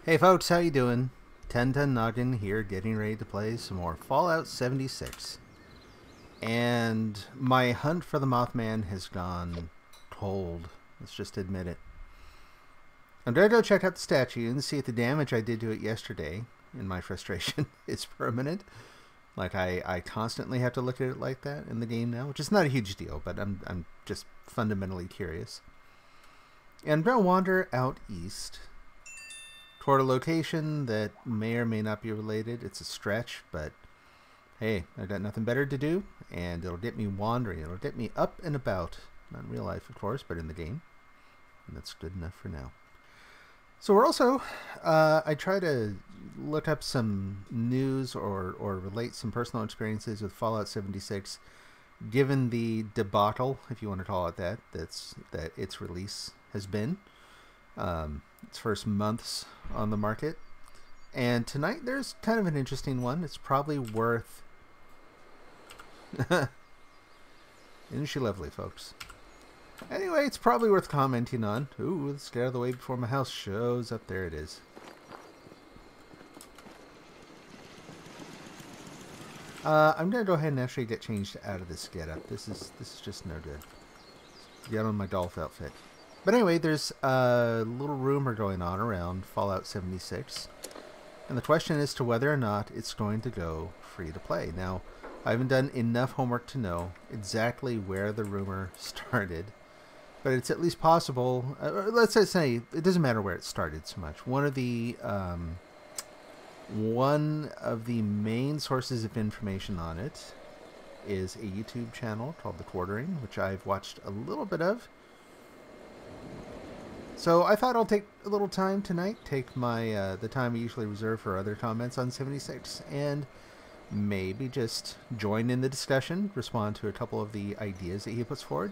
Hey folks, how you doing? 1010 Noggin here, getting ready to play some more Fallout 76. And my hunt for the Mothman has gone cold. Let's just admit it. I'm gonna go check out the statue and see if the damage I did to it yesterday, in my frustration, is permanent. Like, I constantly have to look at it like that in the game now, which is not a huge deal, but I'm just fundamentally curious. And I'm gonna wander out east toward a location that may or may not be related. It's a stretch, but hey, I've got nothing better to do, and it'll get me wandering. It'll get me up and about. Not in real life, of course, but in the game. And that's good enough for now. So we're also, I try to look up some news or relate some personal experiences with Fallout 76, given the debacle, if you want to call it that, that its release has been. Its first months on the market. And tonight there's kind of an interesting one. It's probably worth... Isn't she lovely, folks? Anyway, it's probably worth commenting on. Ooh, let's get out of the way before my house shows up. There it is. I'm going to go ahead and actually get changed out of this getup. This is just no good. Get on my golf outfit. But anyway, there's a little rumor going on around Fallout 76. And the question is to whether or not it's going to go free to play. Now, I haven't done enough homework to know exactly where the rumor started. But it's at least possible. Let's just say it doesn't matter where it started so much. One of the main sources of information on it is a YouTube channel called The Quartering, which I've watched a little bit of. So I thought I'll take a little time tonight, take my the time I usually reserve for other comments on 76, and maybe just join in the discussion, respond to a couple of the ideas that he puts forward.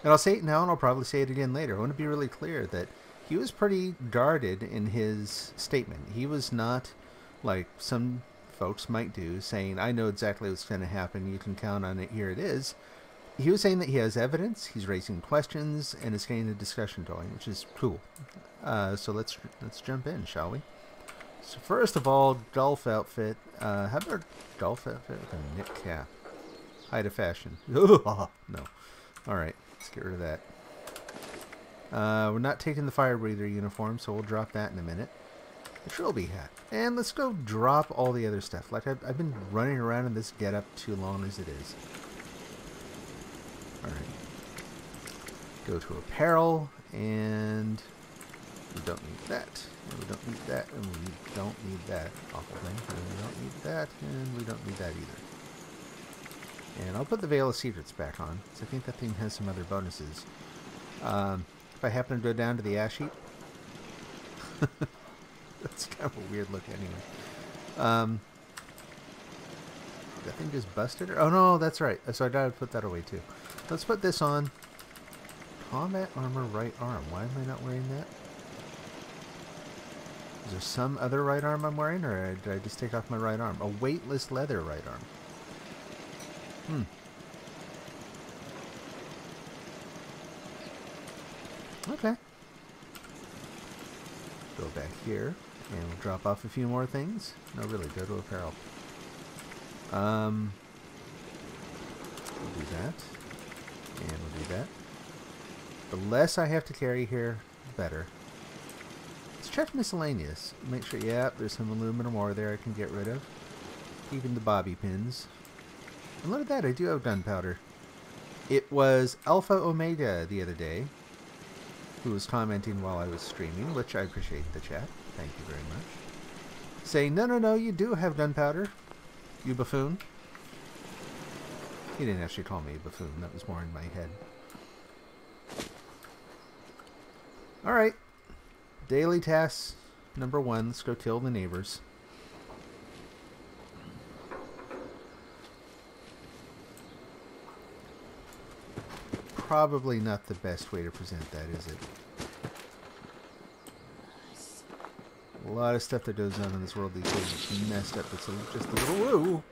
And I'll say it now, and I'll probably say it again later. I want to be really clear that he was pretty guarded in his statement. He was not, like some folks might do, saying, I know exactly what's going to happen, you can count on it, here it is. He was saying that he has evidence, he's raising questions, and is getting a discussion going, which is cool. So let's jump in, shall we? So first of all, golf outfit. How about a golf outfit with a knit cap? Height of fashion. No. Alright, let's get rid of that. We're not taking the fire breather uniform, so we'll drop that in a minute. The trilby hat. And let's go drop all the other stuff. Like, I've been running around in this getup too long as it is. Alright. Go to apparel, and we don't need that. And we don't need that, and we don't need that awful thing. And we don't need that, and we don't need that either. And I'll put the Veil of Secrets back on, because I think that thing has some other bonuses. If I happen to go down to the ash heap. That's kind of a weird look anyway. That thing just busted? Oh no, that's right. So I gotta put that away too. Let's put this on. Combat armor right arm. Why am I not wearing that? Is there some other right arm I'm wearing, or did I just take off my right arm? A weightless leather right arm. Okay. Go back here, and we'll drop off a few more things. No, really, go to apparel. We'll do that. And we'll do that. The less I have to carry here, the better. Let's check miscellaneous. Make sure, yeah, there's some aluminum ore there I can get rid of. Even the bobby pins. And look at that, I do have gunpowder. It was Alpha Omega the other day who was commenting while I was streaming, which I appreciate the chat. Thank you very much. Saying, no, you do have gunpowder, you buffoon. He didn't actually call me a buffoon. That was more in my head. Alright. Daily tasks number 1. Let's go kill the neighbors. probably not the best way to present that, is it? A lot of stuff that goes on in this world these days is messed up. It's just a little woo.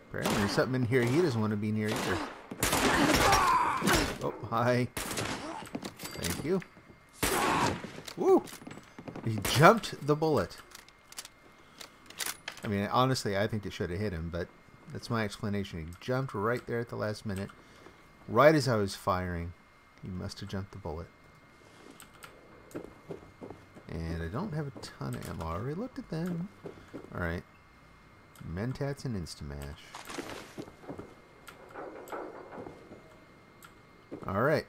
Apparently there's something in here he doesn't want to be near either. Oh, hi. Thank you. Woo! He jumped the bullet. I mean, honestly, I think it should have hit him, but that's my explanation. He jumped right there at the last minute. Right as I was firing. He must have jumped the bullet. And I don't have a ton of ammo. I already looked at them. Alright. Mentats and Instamash. Alright.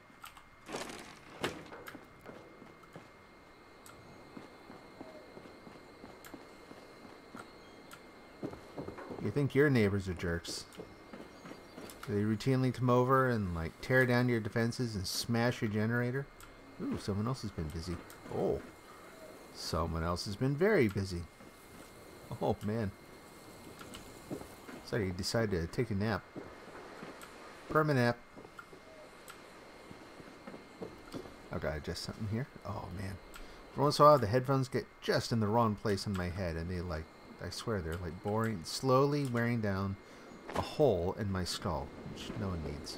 You think your neighbors are jerks. They routinely come over and like tear down your defenses and smash your generator. Ooh, someone else has been busy. Oh. Someone else has been very busy. Oh, man. So you decided to take a nap. Perma nap. I've got to adjust something here. Oh, man. For once in a while, the headphones get just in the wrong place in my head. And they like, I swear, they're like boring, slowly wearing down a hole in my skull, which no one needs.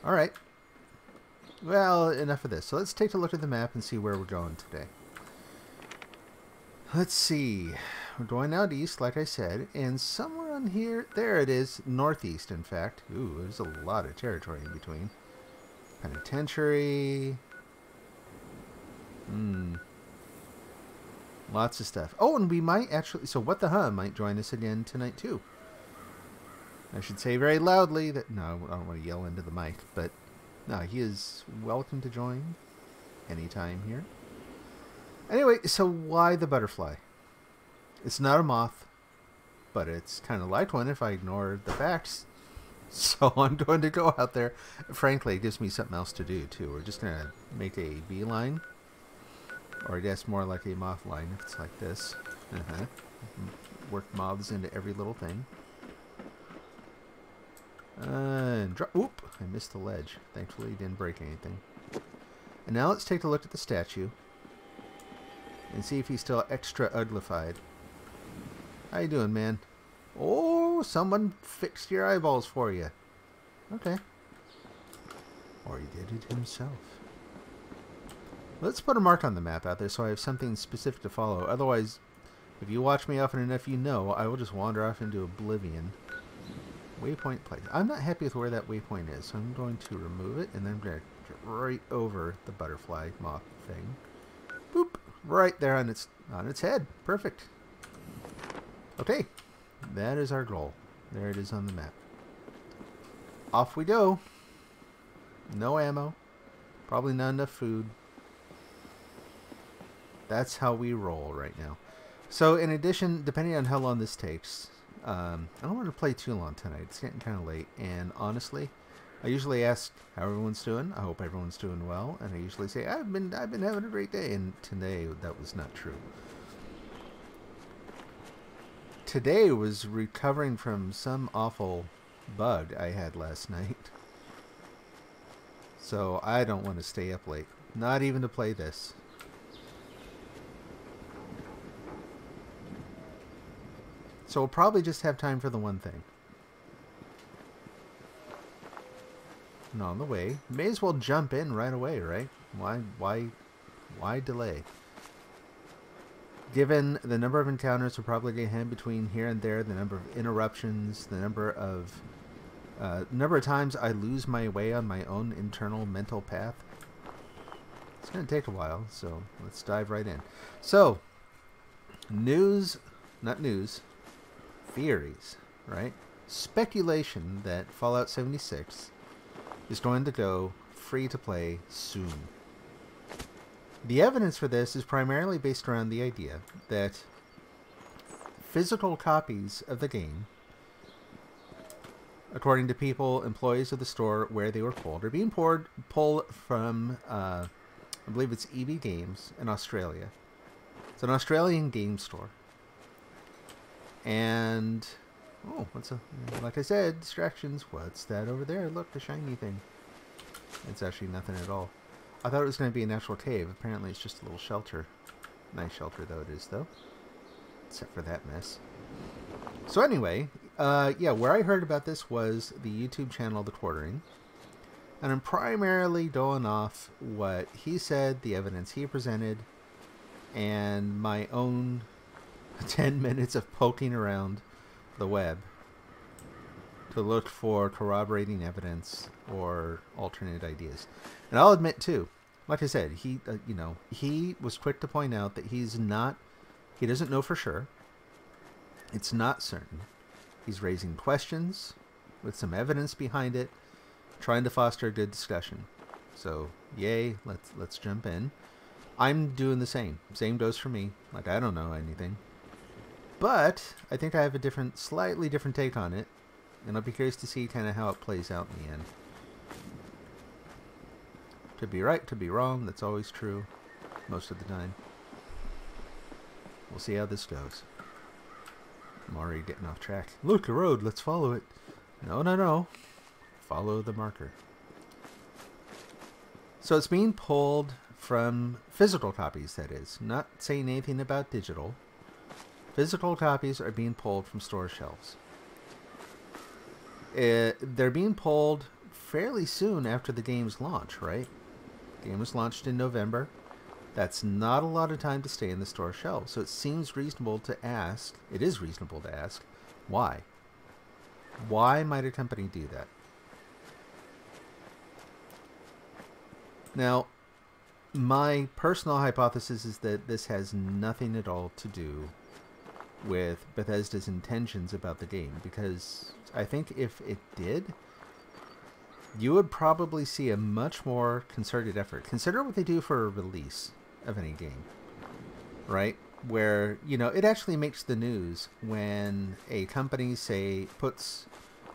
Alright. Well, enough of this. So let's take a look at the map and see where we're going today. Let's see. We're going out east, like I said, and somewhere on here, there it is, northeast, in fact. Ooh, there's a lot of territory in between. Penitentiary. Lots of stuff. Oh, and we might actually, so WhatTheHuh might join us again tonight, too. I should say very loudly that, no, I don't want to yell into the mic, but no, he is welcome to join anytime here. Anyway, so why the butterfly? It's not a moth, but it's kind of like one if I ignore the facts. So I'm going to go out there. Frankly, it gives me something else to do, too. We're just going to make a beeline. Or I guess more like a moth line if it's like this. Work moths into every little thing. And drop. Oop! I missed the ledge. Thankfully, it didn't break anything. And now let's take a look at the statue. And see if he's still extra uglified. How you doing, man? Oh, someone fixed your eyeballs for you. Okay. Or he did it himself. Let's put a mark on the map out there so I have something specific to follow. Otherwise, if you watch me often enough, you know I will just wander off into oblivion. Waypoint place. I'm not happy with where that waypoint is, so I'm going to remove it, and then I'm going to get right over the butterfly moth thing. Boop! Right there on its head. Perfect. Okay. That is our goal. There it is on the map. Off we go. No ammo. Probably not enough food. That's how we roll right now. So in addition, depending on how long this takes, I don't want to play too long tonight. It's getting kind of late. And honestly, I usually ask how everyone's doing. I hope everyone's doing well. And I usually say, I've been having a great day. And today, that was not true. Today was recovering from some awful bug I had last night. So I don't want to stay up late. Not even to play this. So we'll probably just have time for the one thing. And on the way, may as well jump in right away, right? Why delay? Given the number of encounters we're probably going to have between here and there, the number of interruptions, the number of times I lose my way on my own internal mental path, it's going to take a while, so let's dive right in. So, theories, right? Speculation that Fallout 76 is going to go free to play soon. The evidence for this is primarily based around the idea that physical copies of the game, according to people, employees of the store where they were pulled, are being pulled from, I believe it's EB Games in Australia. It's an Australian game store. And Oh, like I said, distractions. What's that over there? Look, the shiny thing. It's actually nothing at all. I thought it was going to be an actual cave. Apparently it's just a little shelter. Nice shelter though it is, though. Except for that mess. So anyway, yeah, where I heard about this was the YouTube channel The Quartering. And I'm primarily going off what he said, the evidence he presented, and my own 10 minutes of poking around the web to look for corroborating evidence or alternate ideas. And I'll admit too, like I said, he was quick to point out that he doesn't know for sure. It's not certain. He's raising questions with some evidence behind it, trying to foster a good discussion. So, yay, let's jump in. I'm doing the same. Same goes for me. Like, I don't know anything. But I think I have a slightly different take on it. And I'll be curious to see kind of how it plays out in the end. Could be right, could be wrong. That's always true. Most of the time. We'll see how this goes. I'm already getting off track. Look, a road. Let's follow it. No. Follow the marker. So it's being pulled from physical copies, that is. Not saying anything about digital. Physical copies are being pulled from store shelves. They're being pulled fairly soon after the game's launch, right? The game was launched in November. That's not a lot of time to stay in the store shelves. So it seems reasonable to ask, it is reasonable to ask, why? Why might a company do that? Now, my personal hypothesis is that this has nothing at all to do with Bethesda's intentions about the game, because I think if it did, you would probably see a much more concerted effort. Consider what they do for a release of any game, right? Where, it actually makes the news when a company, say, puts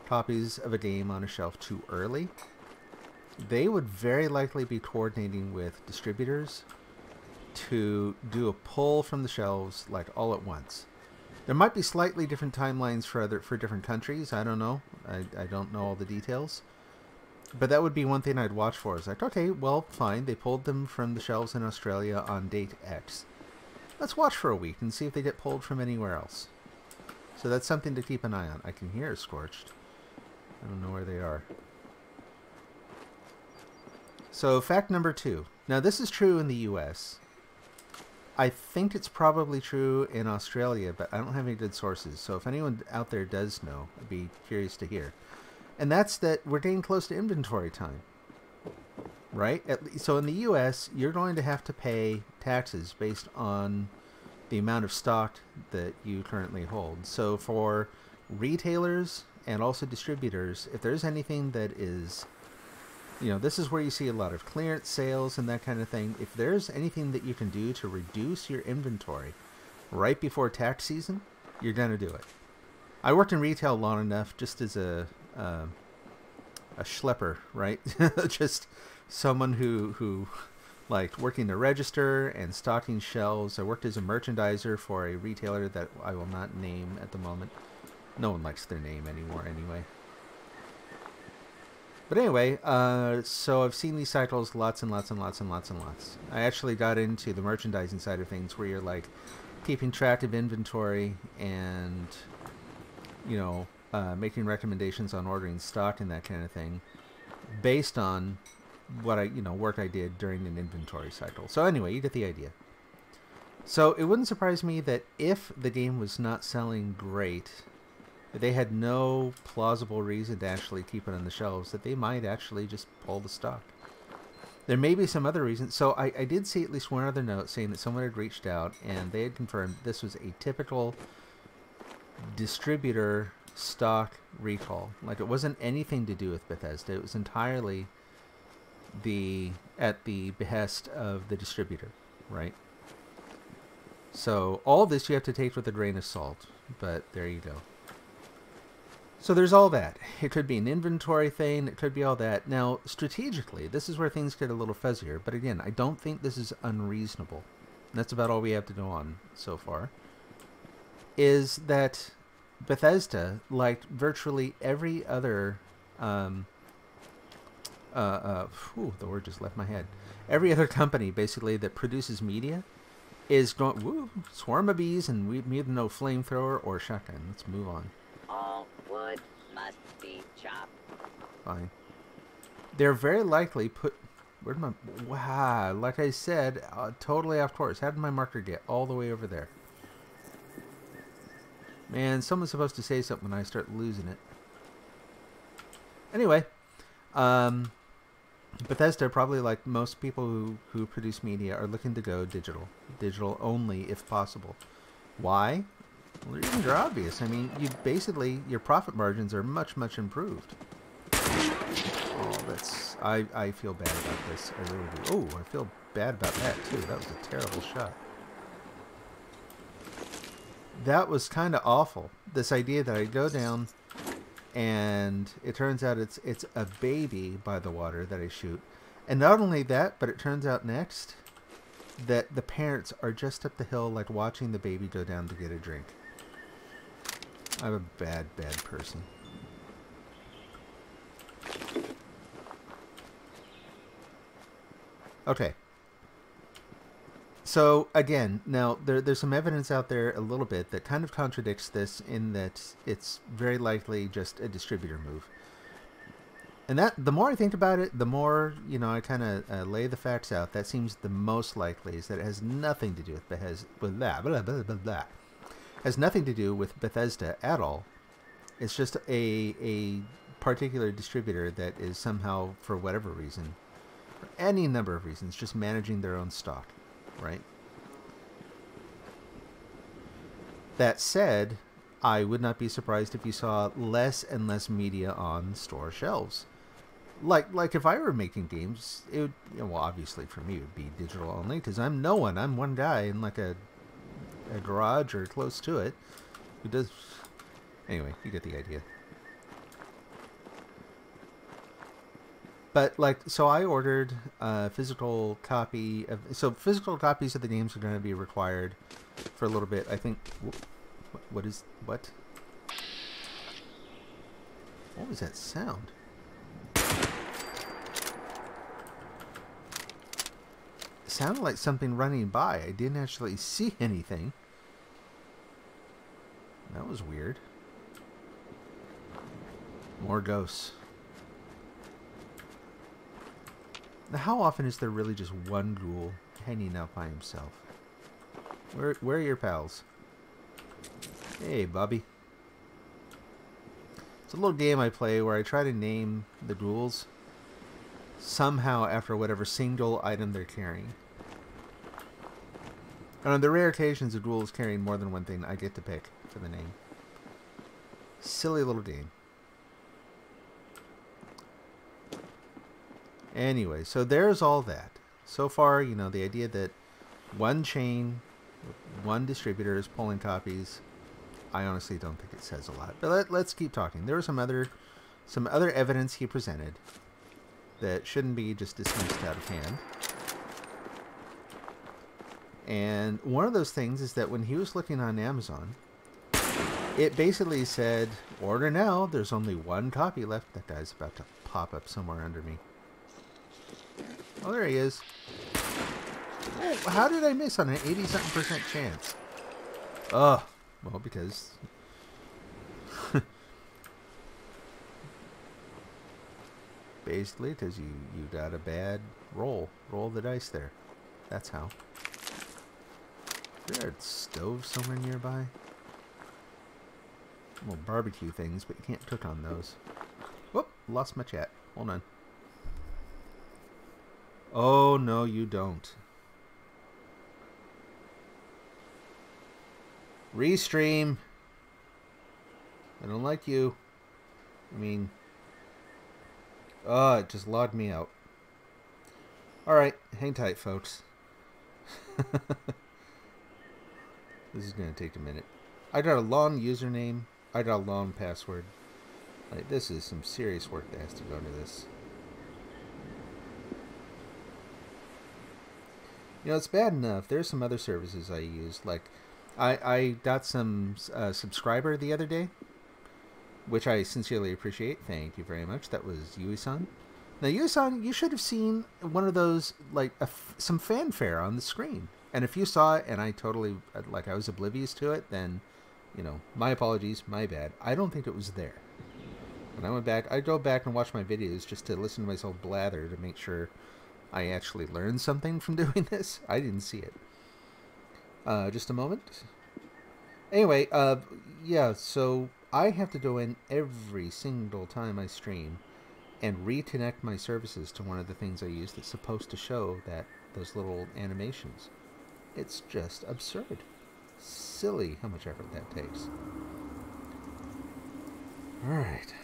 copies of a game on a shelf too early. They would very likely be coordinating with distributors to do a pull from the shelves, like, all at once. There might be slightly different timelines for different countries. I don't know. I don't know all the details. But that would be one thing I'd watch for. Is like, okay, well, fine. They pulled them from the shelves in Australia on date X. Let's watch for a week and see if they get pulled from anywhere else. So that's something to keep an eye on. I can hear Scorched. I don't know where they are. So fact number 2. Now this is true in the US. I think it's probably true in Australia, but I don't have any good sources. So if anyone out there does know, I'd be curious to hear. And that's that we're getting close to inventory time, right? So in the U.S., you're going to have to pay taxes based on the amount of stock that you currently hold. So for retailers and also distributors, if there's anything that is, this is where you see a lot of clearance sales and that kind of thing. If there's anything that you can do to reduce your inventory right before tax season, you're going to do it. I worked in retail long enough just as a schlepper, right? Just someone who liked working the register and stocking shelves. I worked as a merchandiser for a retailer that I will not name at the moment. No one likes their name anymore anyway. But anyway, so I've seen these cycles lots and lots and lots and lots and lots. I actually got into the merchandising side of things where you're like keeping track of inventory and, making recommendations on ordering stock and that kind of thing based on what work I did during an inventory cycle. So anyway, you get the idea. So it wouldn't surprise me that if the game was not selling great, they had no plausible reason to actually keep it on the shelves, that they might actually just pull the stock. There may be some other reasons. So I did see at least one other note saying that someone had reached out and they had confirmed this was a typical distributor stock recall. Like, it wasn't anything to do with Bethesda. It was entirely at the behest of the distributor, right? So all this you have to take with a grain of salt, but there you go. So there's all that. It could be an inventory thing. It could be all that. Now, strategically, this is where things get a little fuzzier. But again, I don't think this is unreasonable. That's about all we have to go on so far. Is that Bethesda, like virtually every other, the word just left my head. Every other company, basically, that produces media is going, woo, swarm of bees, and we need no flamethrower or shotgun. Let's move on. All wood must be chopped. Fine. They're very likely put... Where'd my... Wow, like I said, totally off course. How did my marker get all the way over there? Man, someone's supposed to say something when I start losing it. Anyway, Bethesda, probably like most people who produce media, are looking to go digital. Digital only, if possible. Why? Well, the reasons are obvious. I mean, you basically, your profit margins are much, much improved. Oh, that's... I feel bad about this. I really do. Oh, I feel bad about that, too. That was a terrible shot. That was kind of awful. This idea that I go down and it turns out it's a baby by the water that I shoot. And not only that, but it turns out next that the parents are just up the hill, like watching the baby go down to get a drink. I'm a bad, bad person. Okay. So, again, now, there's some evidence out there a little bit that kind of contradicts this, in that it's very likely just a distributor move. And that, the more I think about it, the more, you know, I kind of lay the facts out. That seems the most likely, is that it has nothing to do with Bethesda. Blah, blah, blah, blah, blah. Has nothing to do with Bethesda at all. It's just a particular distributor that is somehow, for whatever reason, for any number of reasons, just managing their own stock. Right? That said, I would not be surprised if you saw less and less media on store shelves. Like if I were making games, it would, you know, well, obviously for me it would be digital only, because I'm no one. I'm one guy in like a garage or close to it who does... Anyway, you get the idea. But, like, so I ordered a physical copy of... So, physical copies of the games are going to be required for a little bit. I think... What is... What? What was that sound? It sounded like something running by. I didn't actually see anything. That was weird. More ghosts. Now, how often is there really just one ghoul hanging out by himself? Where are your pals? Hey, Bobby. It's a little game I play where I try to name the ghouls somehow after whatever single item they're carrying. And on the rare occasions a ghoul is carrying more than one thing, I get to pick for the name. Silly little game. Anyway, so there's all that. So far, you know, the idea that one chain, one distributor is pulling copies, I honestly don't think it says a lot. But let's keep talking. There was some other evidence he presented that shouldn't be just dismissed out of hand. And one of those things is that when he was looking on Amazon, it basically said, order now, there's only one copy left. That guy's about to pop up somewhere under me. Oh, there he is. Oh, how did I miss on an 80-something% chance? Oh, well, because... basically, because you got a bad roll. Roll the dice there. That's how. Is there a stove somewhere nearby? Well, barbecue things, but you can't cook on those. Whoop, lost my chat. Hold on. Oh, no, you don't. Restream. I don't like you. I mean... Oh, it just logged me out. Alright, hang tight, folks. This is going to take a minute. I got a long username. I got a long password. Like, this is some serious work that has to go into this. You know, it's bad enough. There's some other services I use. Like, I got some subscriber the other day, which I sincerely appreciate. Thank you very much. That was Yui-san. Now, Yui-san, you should have seen one of those, like, some fanfare on the screen. And if you saw it and I totally, like, I was oblivious to it, then, you know, my apologies, my bad. I don't think it was there. And I go back and watch my videos just to listen to myself blather to make sure I actually learned something from doing this. I didn't see it. Just a moment. Anyway, yeah, so I have to go in every single time I stream and reconnect my services to one of the things I use that's supposed to show those little animations. It's just absurd. Silly how much effort that takes. Alright.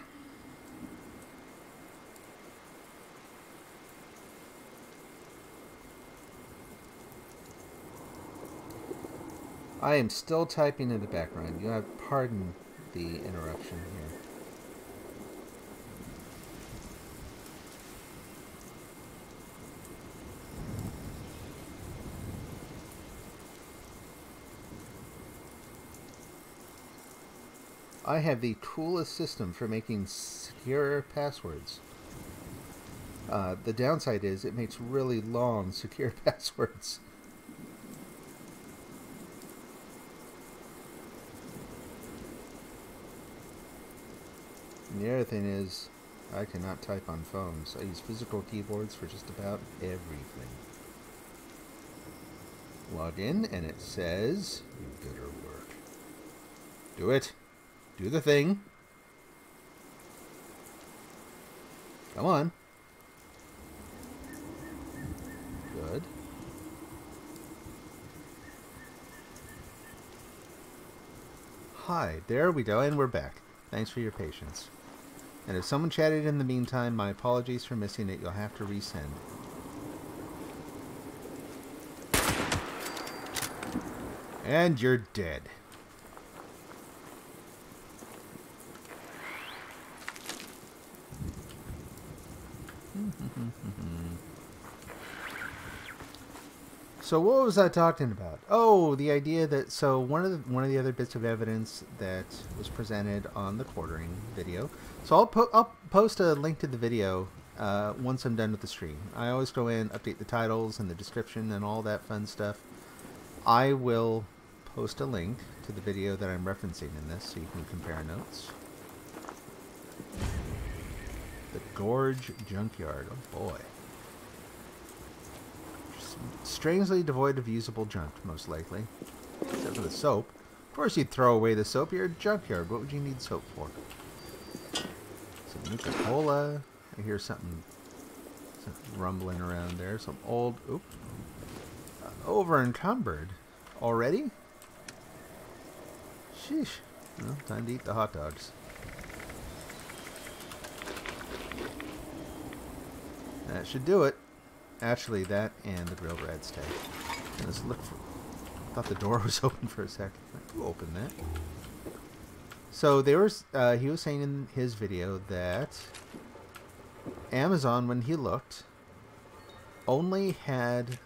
I am still typing in the background. You have pardon the interruption here. I have the coolest system for making secure passwords. The downside is it makes really long, secure passwords. And the other thing is, I cannot type on phones. I use physical keyboards for just about everything. Log in, and it says, you better work. Do it. Do the thing. Come on. Good. Hi, there we go, and we're back. Thanks for your patience. And if someone chatted in the meantime, my apologies for missing it. You'll have to resend. And you're dead. So what was I talking about? Oh, the idea that one of the other bits of evidence that was presented on the quartering video. So I'll post a link to the video once I'm done with the stream. I always go in, update the titles and the description and all that fun stuff. I will post a link to the video that I'm referencing in this, so you can compare notes. The Gorge Junkyard. Oh boy. Strangely devoid of usable junk, most likely. Except for the soap. Of course you'd throw away the soap. You're a junkyard. What would you need soap for? Some Nuka-Cola. I hear something rumbling around there. Some old... Oop. Over encumbered. Already? Sheesh. Well, time to eat the hot dogs. That should do it. Actually, that and the grilled red steak. Let's look for... I thought the door was open for a second. Who opened that? So there was, he was saying in his video that Amazon, when he looked, only had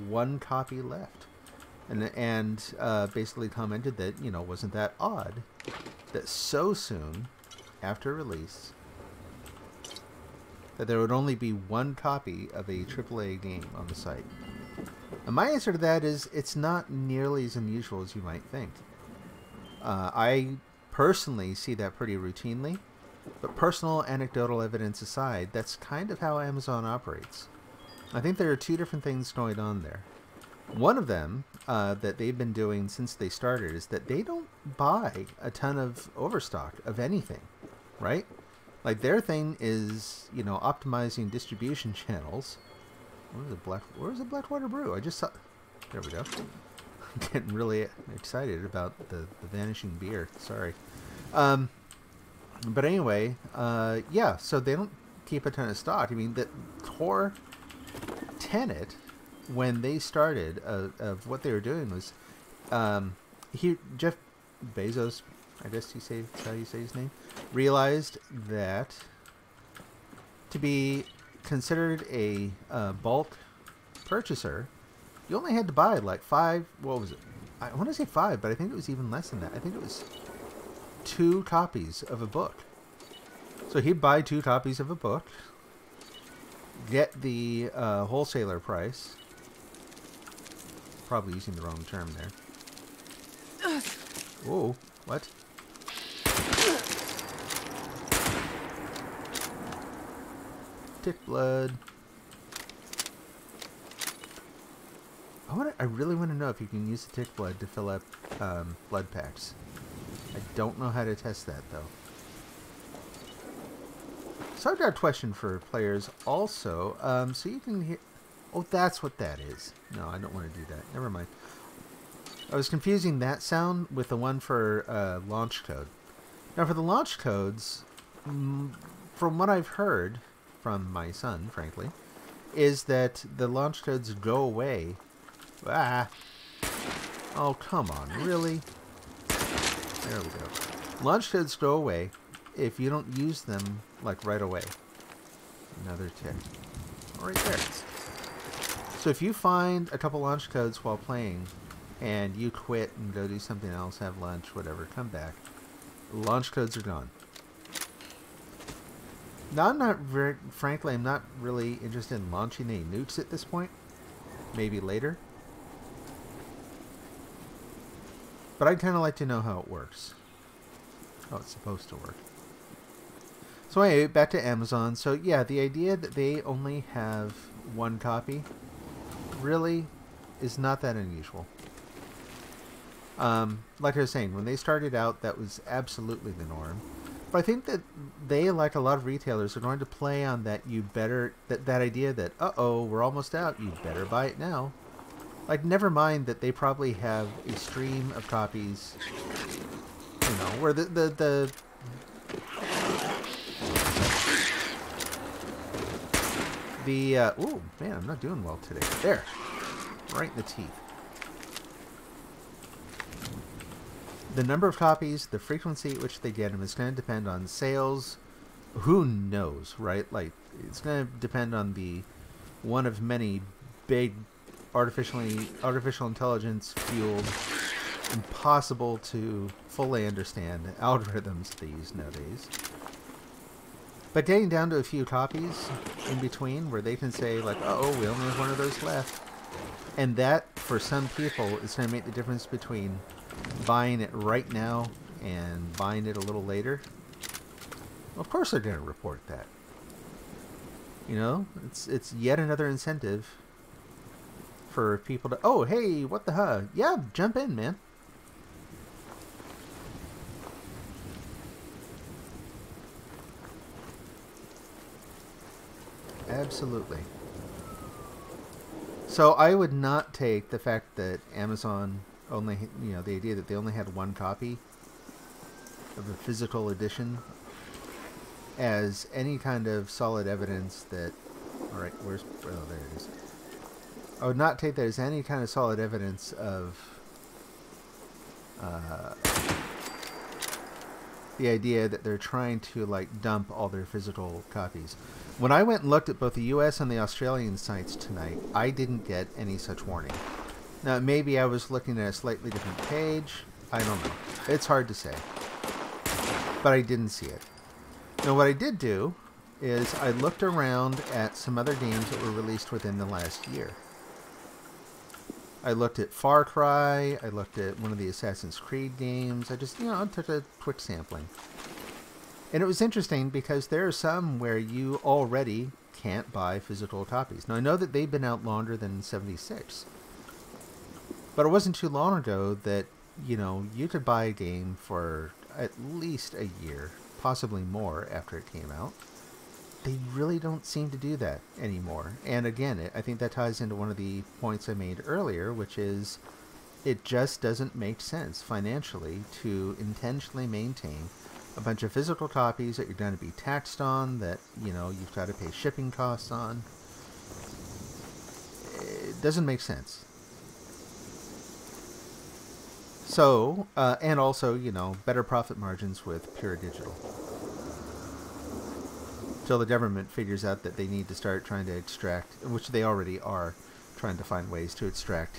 one copy left, and basically commented that, you know, wasn't that odd that so soon after release that there would only be one copy of a AAA game on the site. And my answer to that is it's not nearly as unusual as you might think. I personally see that pretty routinely, but personal anecdotal evidence aside, that's kind of how Amazon operates. I think there are two different things going on there. One of them that they've been doing since they started is that they don't buy a ton of overstock of anything, right? Like, their thing is, you know, optimizing distribution channels. Where's the Blackwater Brew? I just saw... There we go. I'm getting really excited about the vanishing beer. Sorry. But anyway, yeah, so they don't keep a ton of stock. I mean, the core tenet, when they started, of what they were doing was... Jeff Bezos... I guess that's how you say his name, realized that to be considered a bulk purchaser, you only had to buy like 5, what was it, I want to say 5, but I think it was even less than that. I think it was 2 copies of a book. So he'd buy 2 copies of a book, get the wholesaler price. Probably using the wrong term there. Whoa, what? Tick blood. I really want to know if you can use the tick blood to fill up blood packs. I don't know how to test that, though. So I've got a question for players also. So you can hear... Oh, that's what that is. No, I don't want to do that. Never mind. I was confusing that sound with the one for launch code. Now, for the launch codes, from what I've heard from my son, frankly, is that the launch codes go away. Ah. Oh, come on. Really? There we go. Launch codes go away if you don't use them, like, right away. Another tick. Right there. So if you find a couple launch codes while playing, and you quit and go do something else, have lunch, whatever, come back, launch codes are gone. Now, frankly, I'm not really interested in launching any nukes at this point. Maybe later. But I'd kind of like to know how it works. How it's supposed to work. So anyway, back to Amazon. So yeah, the idea that they only have 1 copy really is not that unusual. Like I was saying, when they started out, that was absolutely the norm. But I think that they, like a lot of retailers, are going to play on that that idea that, uh-oh, we're almost out, you better buy it now. Like, never mind that they probably have a stream of copies, you know, where ooh, man, I'm not doing well today. There. Right in the teeth. The number of copies, the frequency at which they get them is going to depend on sales. Who knows, right? Like, it's going to depend on the one of many big artificial intelligence fueled, impossible to fully understand algorithms they use nowadays. But getting down to a few copies in between where they can say, like, oh, we only have 1 of those left. And that, for some people, is going to make the difference between buying it right now and buying it a little later. Well, of course they're going to report that. You know, it's yet another incentive for people to, oh, hey, what the huh? Yeah, jump in, man. Absolutely. So I would not take the fact that Amazon only, you know, the idea that they only had 1 copy of a physical edition as any kind of solid evidence that, all right, oh, there it is. I would not take that as any kind of solid evidence of the idea that they're trying to, like, dump all their physical copies. When I went and looked at both the US and the Australian sites tonight, I didn't get any such warning. Now, maybe I was looking at a slightly different page. I don't know. It's hard to say. But I didn't see it. Now, what I did do is I looked around at some other games that were released within the last year. I looked at Far Cry. I looked at one of the Assassin's Creed games. I just, you know, took a quick sampling. And it was interesting because there are some where you already can't buy physical copies. Now, I know that they've been out longer than 76. But it wasn't too long ago that, you know, you could buy a game for at least a year, possibly more after it came out. They really don't seem to do that anymore. And again, I think that ties into one of the points I made earlier, which is it just doesn't make sense financially to intentionally maintain a bunch of physical copies that you're going to be taxed on, that, you know, you've got to pay shipping costs on. It doesn't make sense. So, and also, you know, better profit margins with pure digital. Till the government figures out that they need to start trying to extract, which they already are, trying to find ways to extract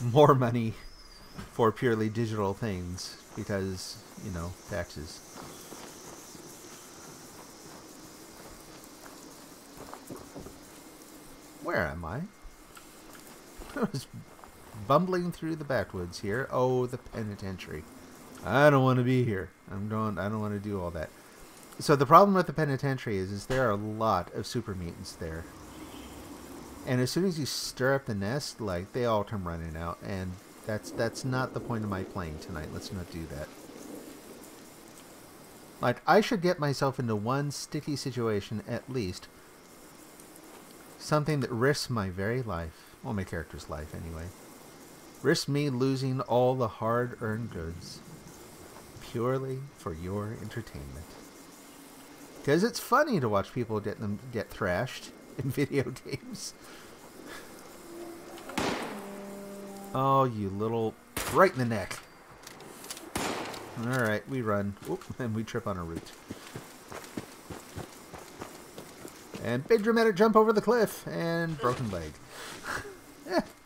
more money for purely digital things because, you know, taxes. Where am I? I was bumbling through the backwoods here. Oh, the penitentiary. I don't want to be here. I don't want to do all that. So the problem with the penitentiary is there are a lot of super mutants there. And as soon as you stir up the nest, like, they all come running out. And that's not the point of my playing tonight. Let's not do that. Like, I should get myself into one sticky situation at least. Something that risks my very life. Well, my character's life, anyway. Risks me losing all the hard-earned goods. Purely for your entertainment. Because it's funny to watch people get thrashed in video games. Oh, you little... Right in the neck. Alright, we run. Oop, and we trip on a root. And big dramatic jump over the cliff. And broken leg.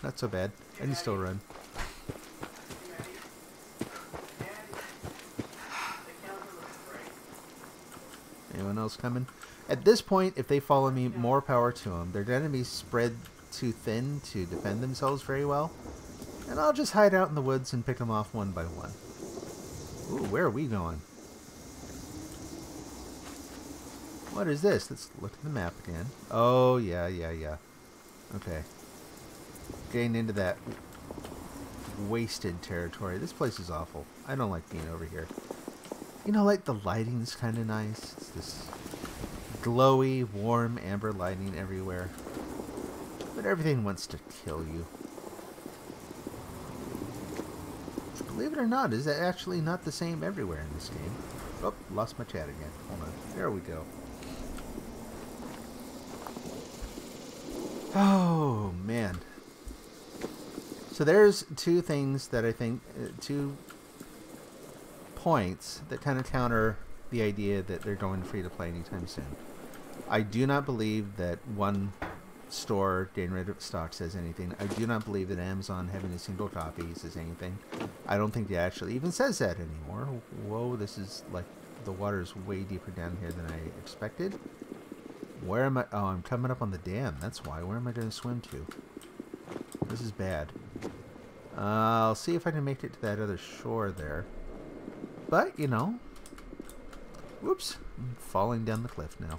Not so bad. I can still run. Anyone else coming? At this point, if they follow me, more power to them. They're going to be spread too thin to defend themselves very well. And I'll just hide out in the woods and pick them off one by one. Ooh, where are we going? What is this? Let's look at the map again. Oh, yeah. Okay. Getting into that wasted territory. This place is awful. I don't like being over here. You know, like, the lighting's kind of nice. It's this glowy, warm, amber lighting everywhere. But everything wants to kill you. Believe it or not, is that actually not the same everywhere in this game. Oh, lost my chat again. Hold on. There we go. Oh, man. So there's two things that I think... two points that kind of counter the idea that they're going free to play anytime soon. I do not believe that one store getting rid of stock says anything. I do not believe that Amazon having a single copy says anything. I don't think it actually even says that anymore. Whoa, this is like the water's way deeper down here than I expected. Where am I? Oh, I'm coming up on the dam. That's why. Where am I going to swim to? This is bad. I'll see if I can make it to that other shore there. But, you know, whoops, I'm falling down the cliff now.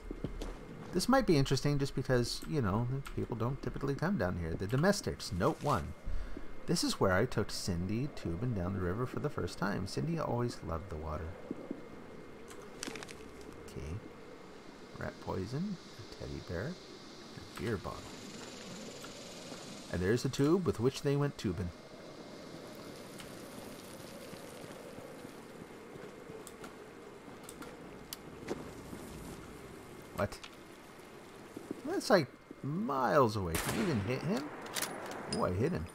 This might be interesting just because, you know, people don't typically come down here. The domestics, note 1. This is where I took Cindy tubing down the river for the first time. Cindy always loved the water. Okay. Rat poison, a teddy bear, a beer bottle. And there's the tube with which they went tubing. What? That's like miles away. Can you even hit him? Oh, I hit him.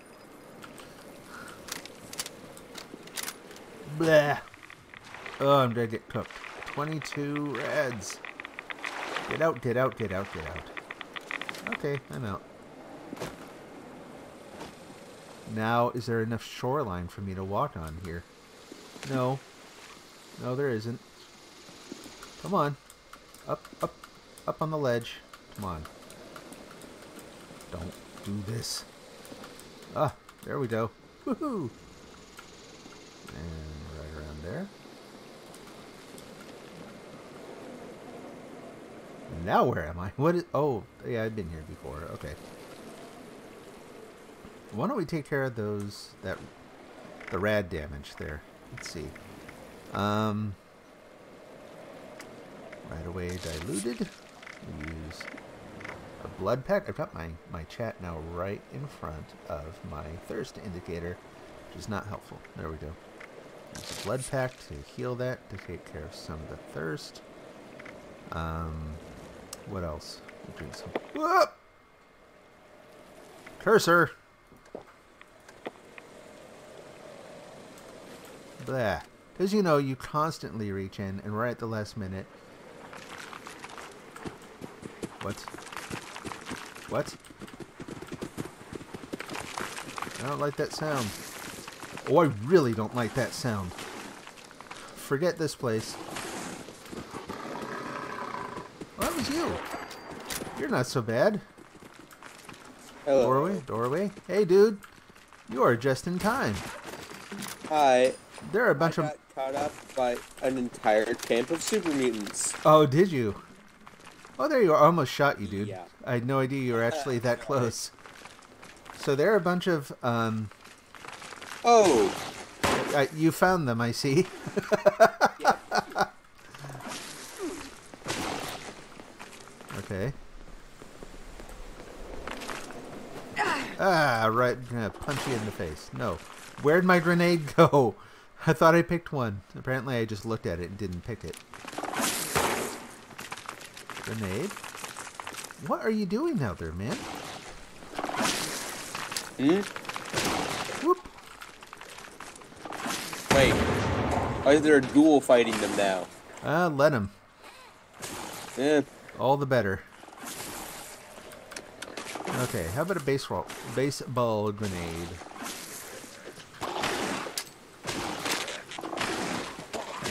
Blah. Oh, I'm gonna get cooked. 22 reds. Get out, get out, get out, get out. Okay, I'm out. Now, is there enough shoreline for me to walk on here? No. No, there isn't. Come on. Up on the ledge. Come on. Don't do this. Ah, there we go. Woohoo! And right around there. Now where am I? What is... Oh, yeah, I've been here before. Okay. Why don't we take care of those... the rad damage there. Let's see. Right away diluted. Use a blood pack. I've got my chat now right in front of my thirst indicator, which is not helpful. There we go. Use a blood pack to heal that, to take care of some of the thirst. What else? We'll drink some. Whoop! Cursor! Blah. Because, you know, you constantly reach in, and right at the last minute... What? What? I don't like that sound. Oh, I really don't like that sound. Forget this place. Well, that was you. You're not so bad. Hello. Doorway, doorway. Hey, dude. You are just in time. Hi. There are a bunch I of... got caught up by an entire camp of super mutants. Oh, did you? Oh, there you are. I almost shot you, dude. Yeah. I had no idea you were actually that Sorry. close. So there are a bunch of... Oh. you found them, I see. Yeah. Okay. Ah, right. I'm gonna punch you in the face. No. Where'd my grenade go? I thought I picked one. Apparently I just looked at it and didn't pick it. Grenade? What are you doing out there, man? Whoop. Wait. Why is there a duel fighting them now? Let him. Eh. All the better. Okay, how about a baseball grenade?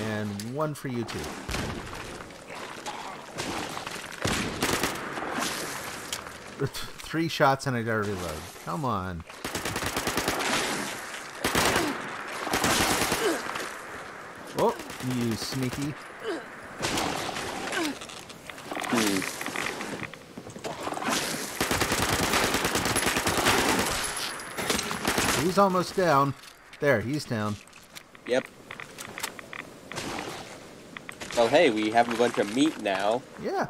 And one for you too. Three shots and I gotta reload. Come on. Oh, you sneaky. He's almost down. There, he's down. Yep. Well, hey, we have a bunch of meat now. Yeah.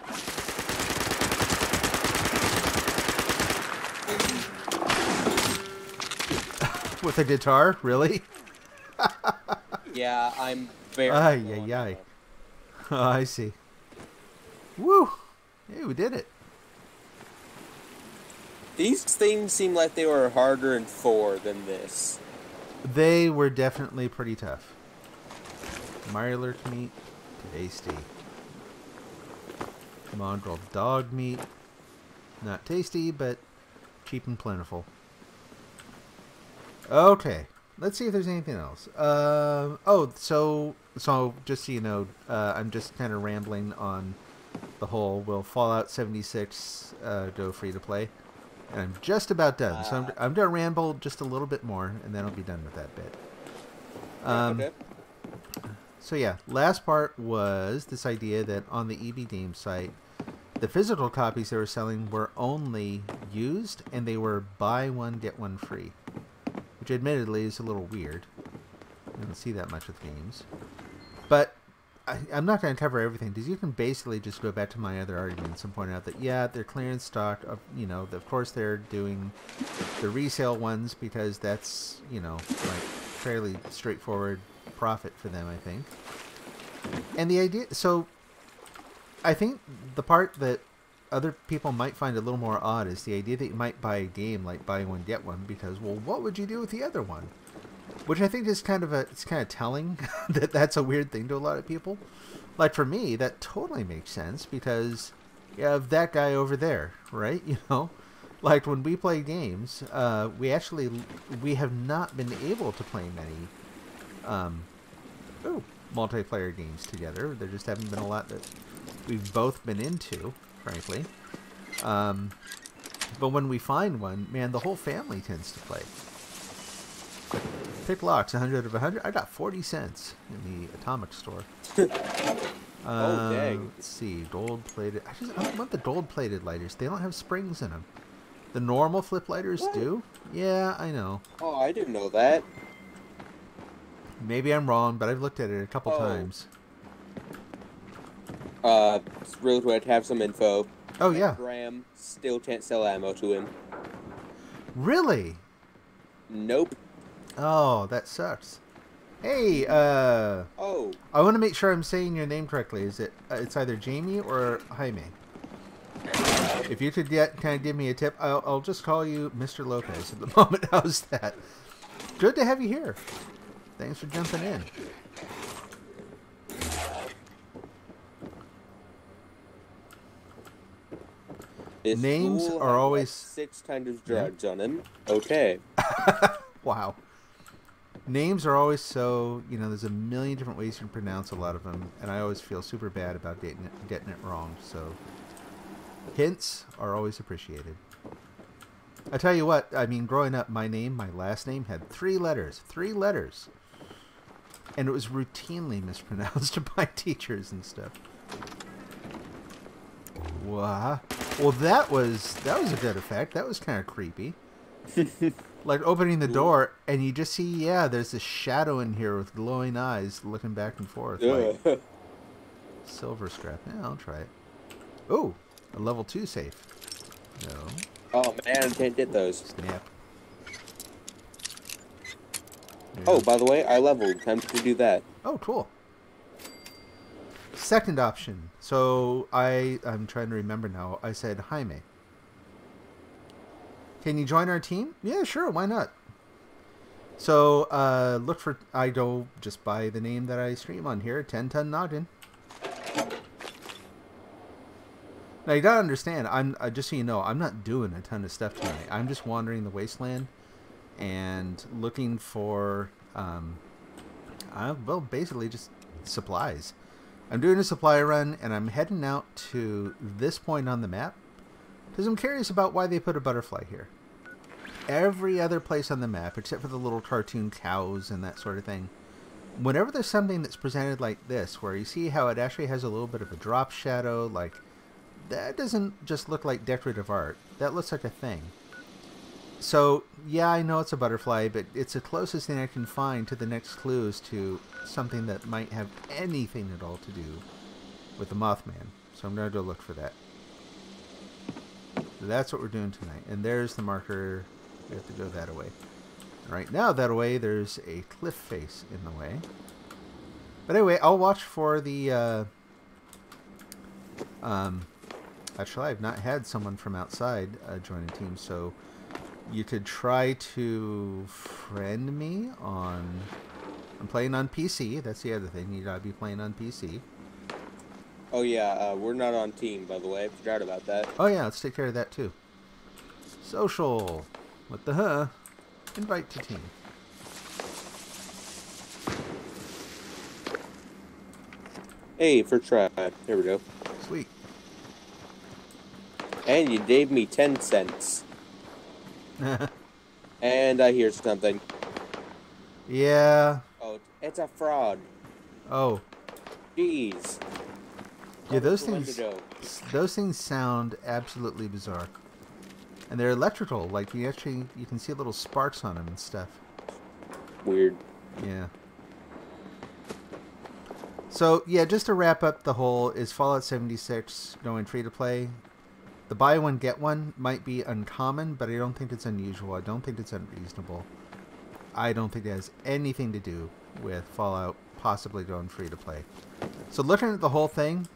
With a guitar? Really? Yeah, I'm very... Ay, ay, ay. Oh, I see. Woo! Hey, we did it. These things seem like they were harder in 4 than this. They were definitely pretty tough. Mirelurk meat, tasty. Mongrel dog meat, not tasty, but cheap and plentiful. Okay, let's see if there's anything else. So just so you know, I'm just kind of rambling on the whole will Fallout 76 go free to play. And I'm just about done, so I'm going to ramble just a little bit more, and then I'll be done with that bit. Okay. So yeah, last part was this idea that on the EB Games site, the physical copies they were selling were only used, and they were buy one, get one free. Which admittedly is a little weird. You don't see that much with games. But I'm not going to cover everything, because you can basically just go back to my other arguments and point out that, yeah, they're clearance stock. Of course they're doing the resale ones, because that's, like, fairly straightforward profit for them, I think. And the idea... So, I think the part that other people might find a little more odd is the idea that you might buy a game like buy one, get one, because, well, what would you do with the other one? Which I think is kind of telling that that's a weird thing to a lot of people. Like for me, that totally makes sense because you have that guy over there, right? Like when we play games, we have not been able to play many multiplayer games together. There just haven't been a lot that we've both been into, frankly. But when we find one, man, the whole family tends to play. Pick locks, 100 of 100. I got 40 cents in the Atomic store. Oh, dang. Let's see, gold-plated. I don't want the gold-plated lighters. They don't have springs in them. The normal flip lighters do. Yeah, I know. Oh, I didn't know that. Maybe I'm wrong, but I've looked at it a couple times. It's really glad to have some info. Oh, yeah. Graham still can't sell ammo to him. Really? Nope. Oh, that sucks. Hey, Oh. I want to make sure I'm saying your name correctly. Is it? It's either Jamie or Jaime. If you could kind of give me a tip, I'll just call you Mr. Lopez at the moment. How's that? Good to have you here. Thanks for jumping in. This Names fool are has always... like 6 kinds of drugs on him. Okay. Wow. Names are always so, there's a million different ways you can pronounce a lot of them, and I always feel super bad about getting it wrong, so hints are always appreciated. I tell you what, I mean, growing up, my last name had 3 letters. 3 letters. And it was routinely mispronounced by teachers and stuff. Wow. Well, that was a good effect. That was kind of creepy. Like opening the door, and you just see, there's this shadow in here with glowing eyes looking back and forth. Like silver scrap. Yeah, I'll try it. Oh, a level 2 safe. No. Oh man, I can't get those. Snap. Yeah. Oh, by the way, I leveled. Time to do that. Oh, cool. Second option. So I'm trying to remember now. I said Jaime. Can you join our team? Yeah, sure. Why not? So look for. I go just by the name that I stream on here. 10-ton noggin. Now you gotta understand. I'm just so you know, I'm not doing a ton of stuff tonight. I'm just wandering the wasteland and looking for, well, basically just supplies. I'm doing a supply run, and I'm heading out to this point on the map because I'm curious about why they put a butterfly here. Every other place on the map, except for the little cartoon cows and that sort of thing, whenever there's something that's presented like this, where you see how it actually has a little bit of a drop shadow, like, that doesn't just look like decorative art. That looks like a thing. So, yeah, I know it's a butterfly, but it's the closest thing I can find to the next clues to something that might have anything at all to do with the Mothman. So I'm going to go look for that. So that's what we're doing tonight. And there's the marker. We have to go that way. Right now, that way, there's a cliff face in the way. But anyway, I'll watch for the... Actually, I've not had someone from outside join a team, so you could try to friend me on... I'm playing on PC. That's the other thing. You gotta be playing on PC. Oh yeah, we're not on team, by the way. I forgot about that. Oh yeah, let's take care of that too. Social. WhatTheHuh. Invite to team. Hey, first try. Here we go. Sweet. And you gave me 10 cents. And I hear something. Yeah. Oh, it's a fraud. Oh. Jeez. Yeah, those things sound absolutely bizarre. And they're electrical. Like, you can see little sparks on them and stuff. Weird. Yeah. So, yeah, just to wrap up the whole, is Fallout 76 going free to play? The buy one, get one might be uncommon, but I don't think it's unusual. I don't think it's unreasonable. I don't think it has anything to do with Fallout possibly going free to play. So looking at the whole thing,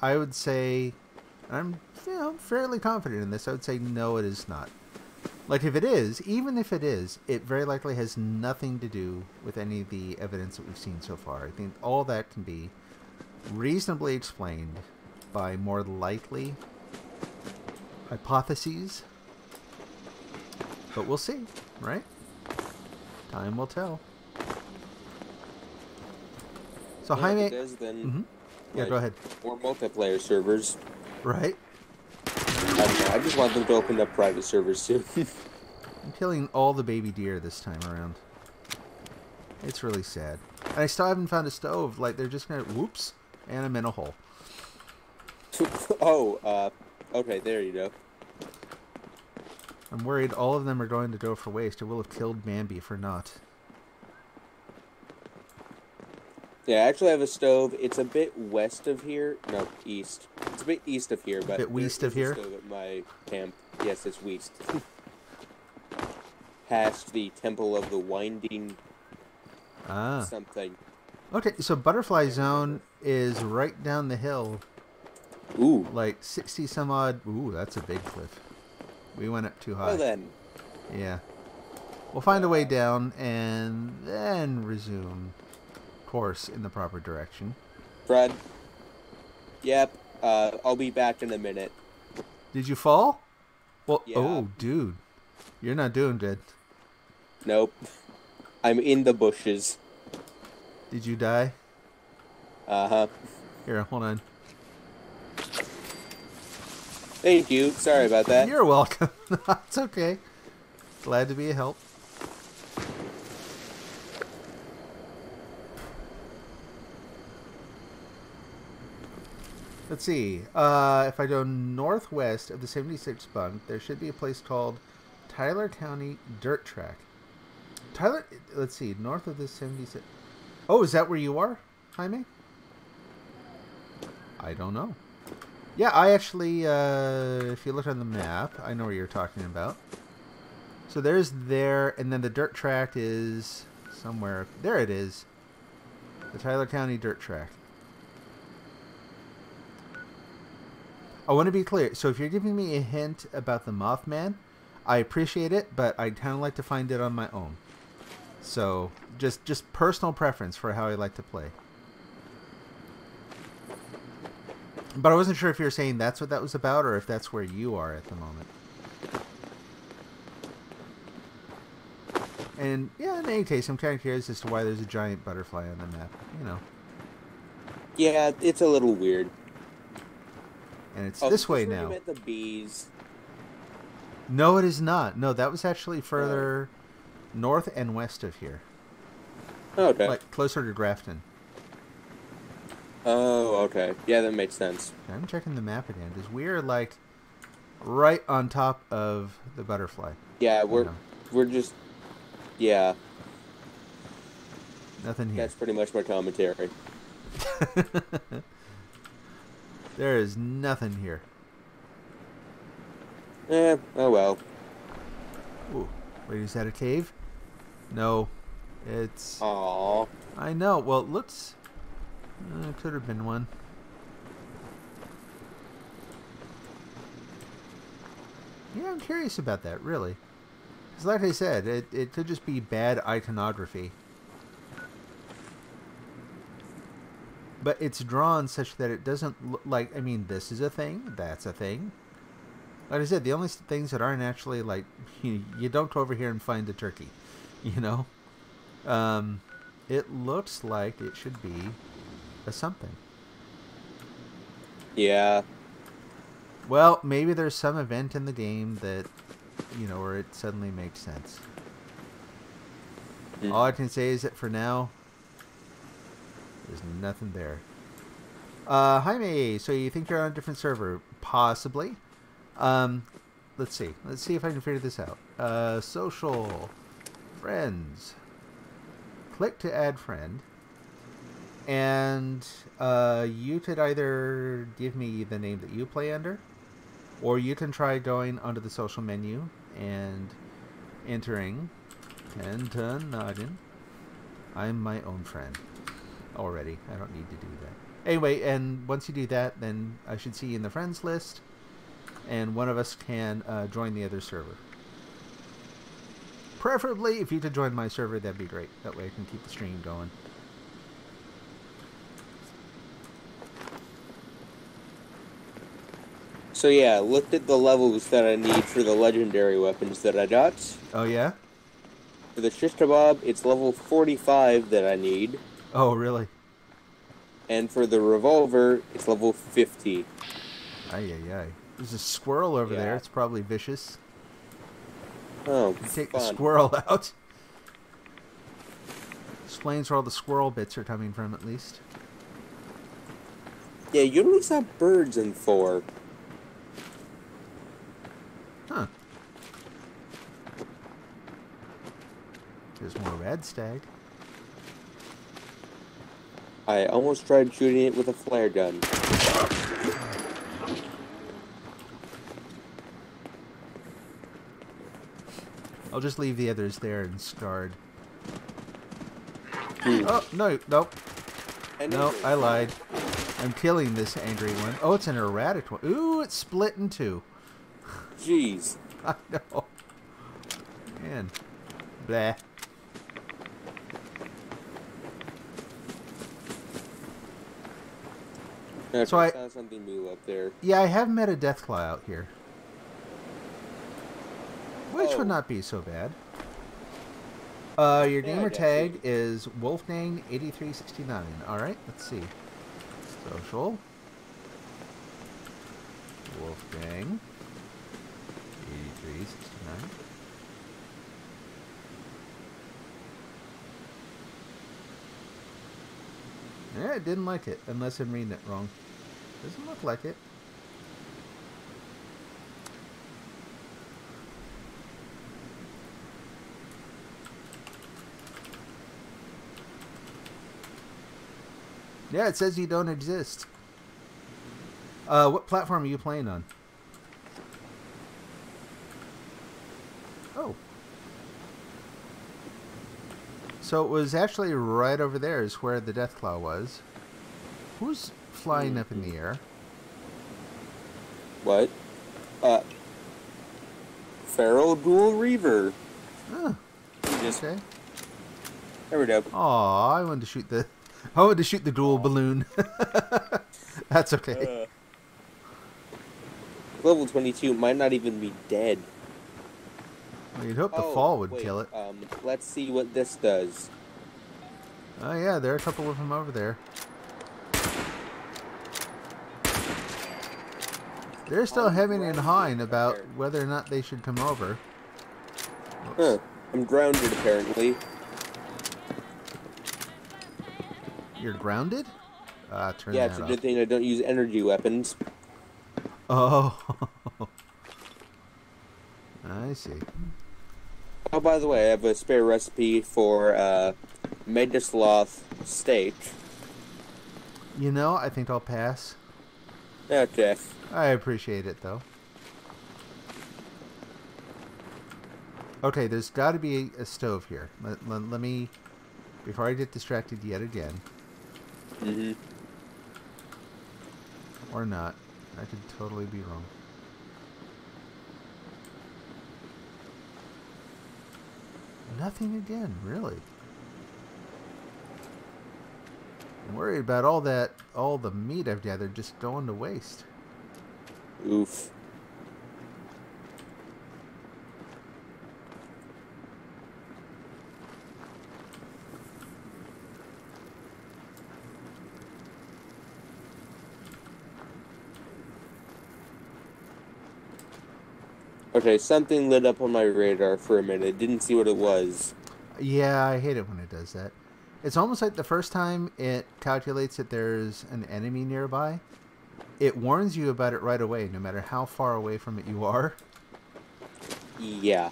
I would say, I'm fairly confident in this, I would say no, it is not. Like, if it is, even if it is, it very likely has nothing to do with any of the evidence that we've seen so far. I think all that can be reasonably explained by more likely hypotheses. But we'll see, right? Time will tell. So yeah, Jaime... then, yeah, go ahead. More multiplayer servers. Right? I don't know, I just want them to open up private servers soon. I'm killing all the baby deer this time around. It's really sad. And I still haven't found a stove. Like, they're just gonna... Whoops. And I'm in a hole. Oh, okay, there you go. I'm worried all of them are going to go for waste. It will have killed Bambi for naught. Yeah, I actually have a stove. It's a bit west of here. No, east. It's a bit east of here, but... A bit west of here? Stove at my camp. Yes, it's west. Past the Temple of the Winding... something. Okay, so Butterfly Zone is right down the hill. Ooh. Like 60 some odd... Ooh, that's a big cliff. We went up too high. Well then. Yeah. We'll find a way down and then resume course in the proper direction. Fred? Yep. I'll be back in a minute. Did you fall? Well, yeah. Oh, dude. You're not doing good. Nope. I'm in the bushes. Did you die? Uh-huh. Here, hold on. Thank you. Sorry about that. You're welcome. It's okay. Glad to be a help. Let's see. If I go northwest of the 76 bunk, there should be a place called Tyler County Dirt Track. Tyler, let's see. North of the 76. Oh, is that where you are, Jaime? I don't know. Yeah, I actually, if you look on the map, I know where you're talking about. So there's there, and then the dirt track is somewhere. There it is. The Tyler County Dirt Track. I want to be clear. So if you're giving me a hint about the Mothman, I appreciate it, but I'd kind of like to find it on my own. So just personal preference for how I like to play. But I wasn't sure if you were saying that's what that was about, or if that's where you are at the moment. And yeah, in any case, I'm kind of curious as to why there's a giant butterfly on the map. You know. Yeah, it's a little weird. And it's this way You now. meant the bees. No, it is not. No, that was actually further north and west of here. Okay. Like closer to Grafton. Oh, okay. Yeah, that makes sense. Okay, I'm checking the map again because we're like right on top of the butterfly. Yeah, we're just Nothing here. That's pretty much my commentary. There is nothing here. Oh well. Ooh, wait, is that a cave? No, it's. Aww. I know. Well, it looks. It could have been one. Yeah, I'm curious about that, really. Because like I said, it could just be bad iconography. But it's drawn such that it doesn't look like... I mean, this is a thing. That's a thing. Like I said, the only things that aren't actually like... You don't go over here and find a turkey. You know? It looks like it should be a something. Yeah. Well, maybe there's some event in the game that, you know, where it suddenly makes sense. All I can say is that for now, there's nothing there. Jaime, so you think you're on a different server? Possibly. Let's see. Let's see if I can figure this out. Social. Friends. Click to add friend. And you could either give me the name that you play under, or you can try going onto the social menu and entering 10 noggin. I'm my own friend already. I don't need to do that. Anyway, and once you do that, then I should see you in the friends list, and one of us can join the other server. Preferably, if you could join my server, that'd be great. That way I can keep the stream going. So yeah, looked at the levels that I need for the legendary weapons that I got. Oh, yeah? For the shish kebab, it's level 45 that I need. Oh, really? And for the revolver, it's level 50. Ay, ay, ay. There's a squirrel over there. It's probably vicious. Oh, You take fun. the squirrel out. Explains where all the squirrel bits are coming from, at least. Yeah, you only saw birds in 4. Huh. There's more red stag. I almost tried shooting it with a flare gun. I'll just leave the others there and scarred. Oh, no, nope. No, I lied. I'm killing this angry one. Oh, it's an erratic one. Ooh, it's split in two. Jeez. I know. Man. Blah. So I saw something new up there. Yeah, I have met a Deathclaw out here. Which would not be so bad. Your Yeah, I gamer got tag you. is Wolfgang8369. Alright, let's see. Social. Wolfgang 8369. Yeah, it didn't like it, unless I'm reading it wrong. Doesn't look like it. Yeah, it says you don't exist. What platform are you playing on? Oh. So it was actually right over there is where the Deathclaw was. Who's flying up in the air? What? Feral Dual Reaver. Oh, Just, okay. there we go. Aw, I wanted to shoot the dual balloon. That's okay. Level 22 might not even be dead. Well, you'd hope the Oh, fall would wait, kill it. let's see what this does. Oh yeah, there are a couple of them over there. They're still hemming and hawing about whether or not they should come over. Huh. I'm grounded, apparently. You're grounded? Turn Yeah, that it's a off. good thing I don't use energy weapons. Oh. I see. Oh, by the way, I have a spare recipe for, Medisloth steak. You know, I think I'll pass. Okay. I appreciate it, though. Okay, there's got to be a stove here. Let me... Before I get distracted yet again. Mm-hmm. Or not. I could totally be wrong. Nothing again, really. I'm worried about all the meat I've gathered just going to waste. Oof. Okay, something lit up on my radar for a minute. Didn't see what it was. Yeah, I hate it when it does that. It's almost like the first time it calculates that there's an enemy nearby, it warns you about it right away, no matter how far away from it you are. Yeah.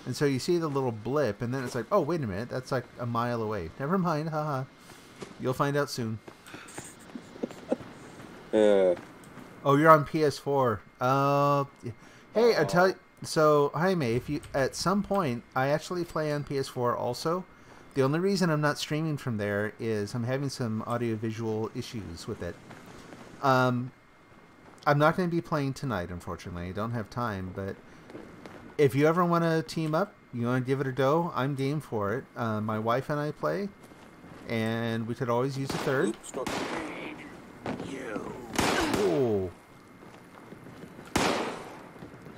And so you see the little blip, and then it's like, oh, wait a minute, that's like a mile away. Never mind, haha. You'll find out soon. Oh, you're on PS4. Hey, I tell you. So, Jaime, if you at some point, I actually play on PS4 also. The only reason I'm not streaming from there is I'm having some audio-visual issues with it. I'm not going to be playing tonight, unfortunately. I don't have time, but if you ever want to team up, you want to give it a go, I'm game for it. My wife and I play, and we could always use a third. Oops, don't- Oh.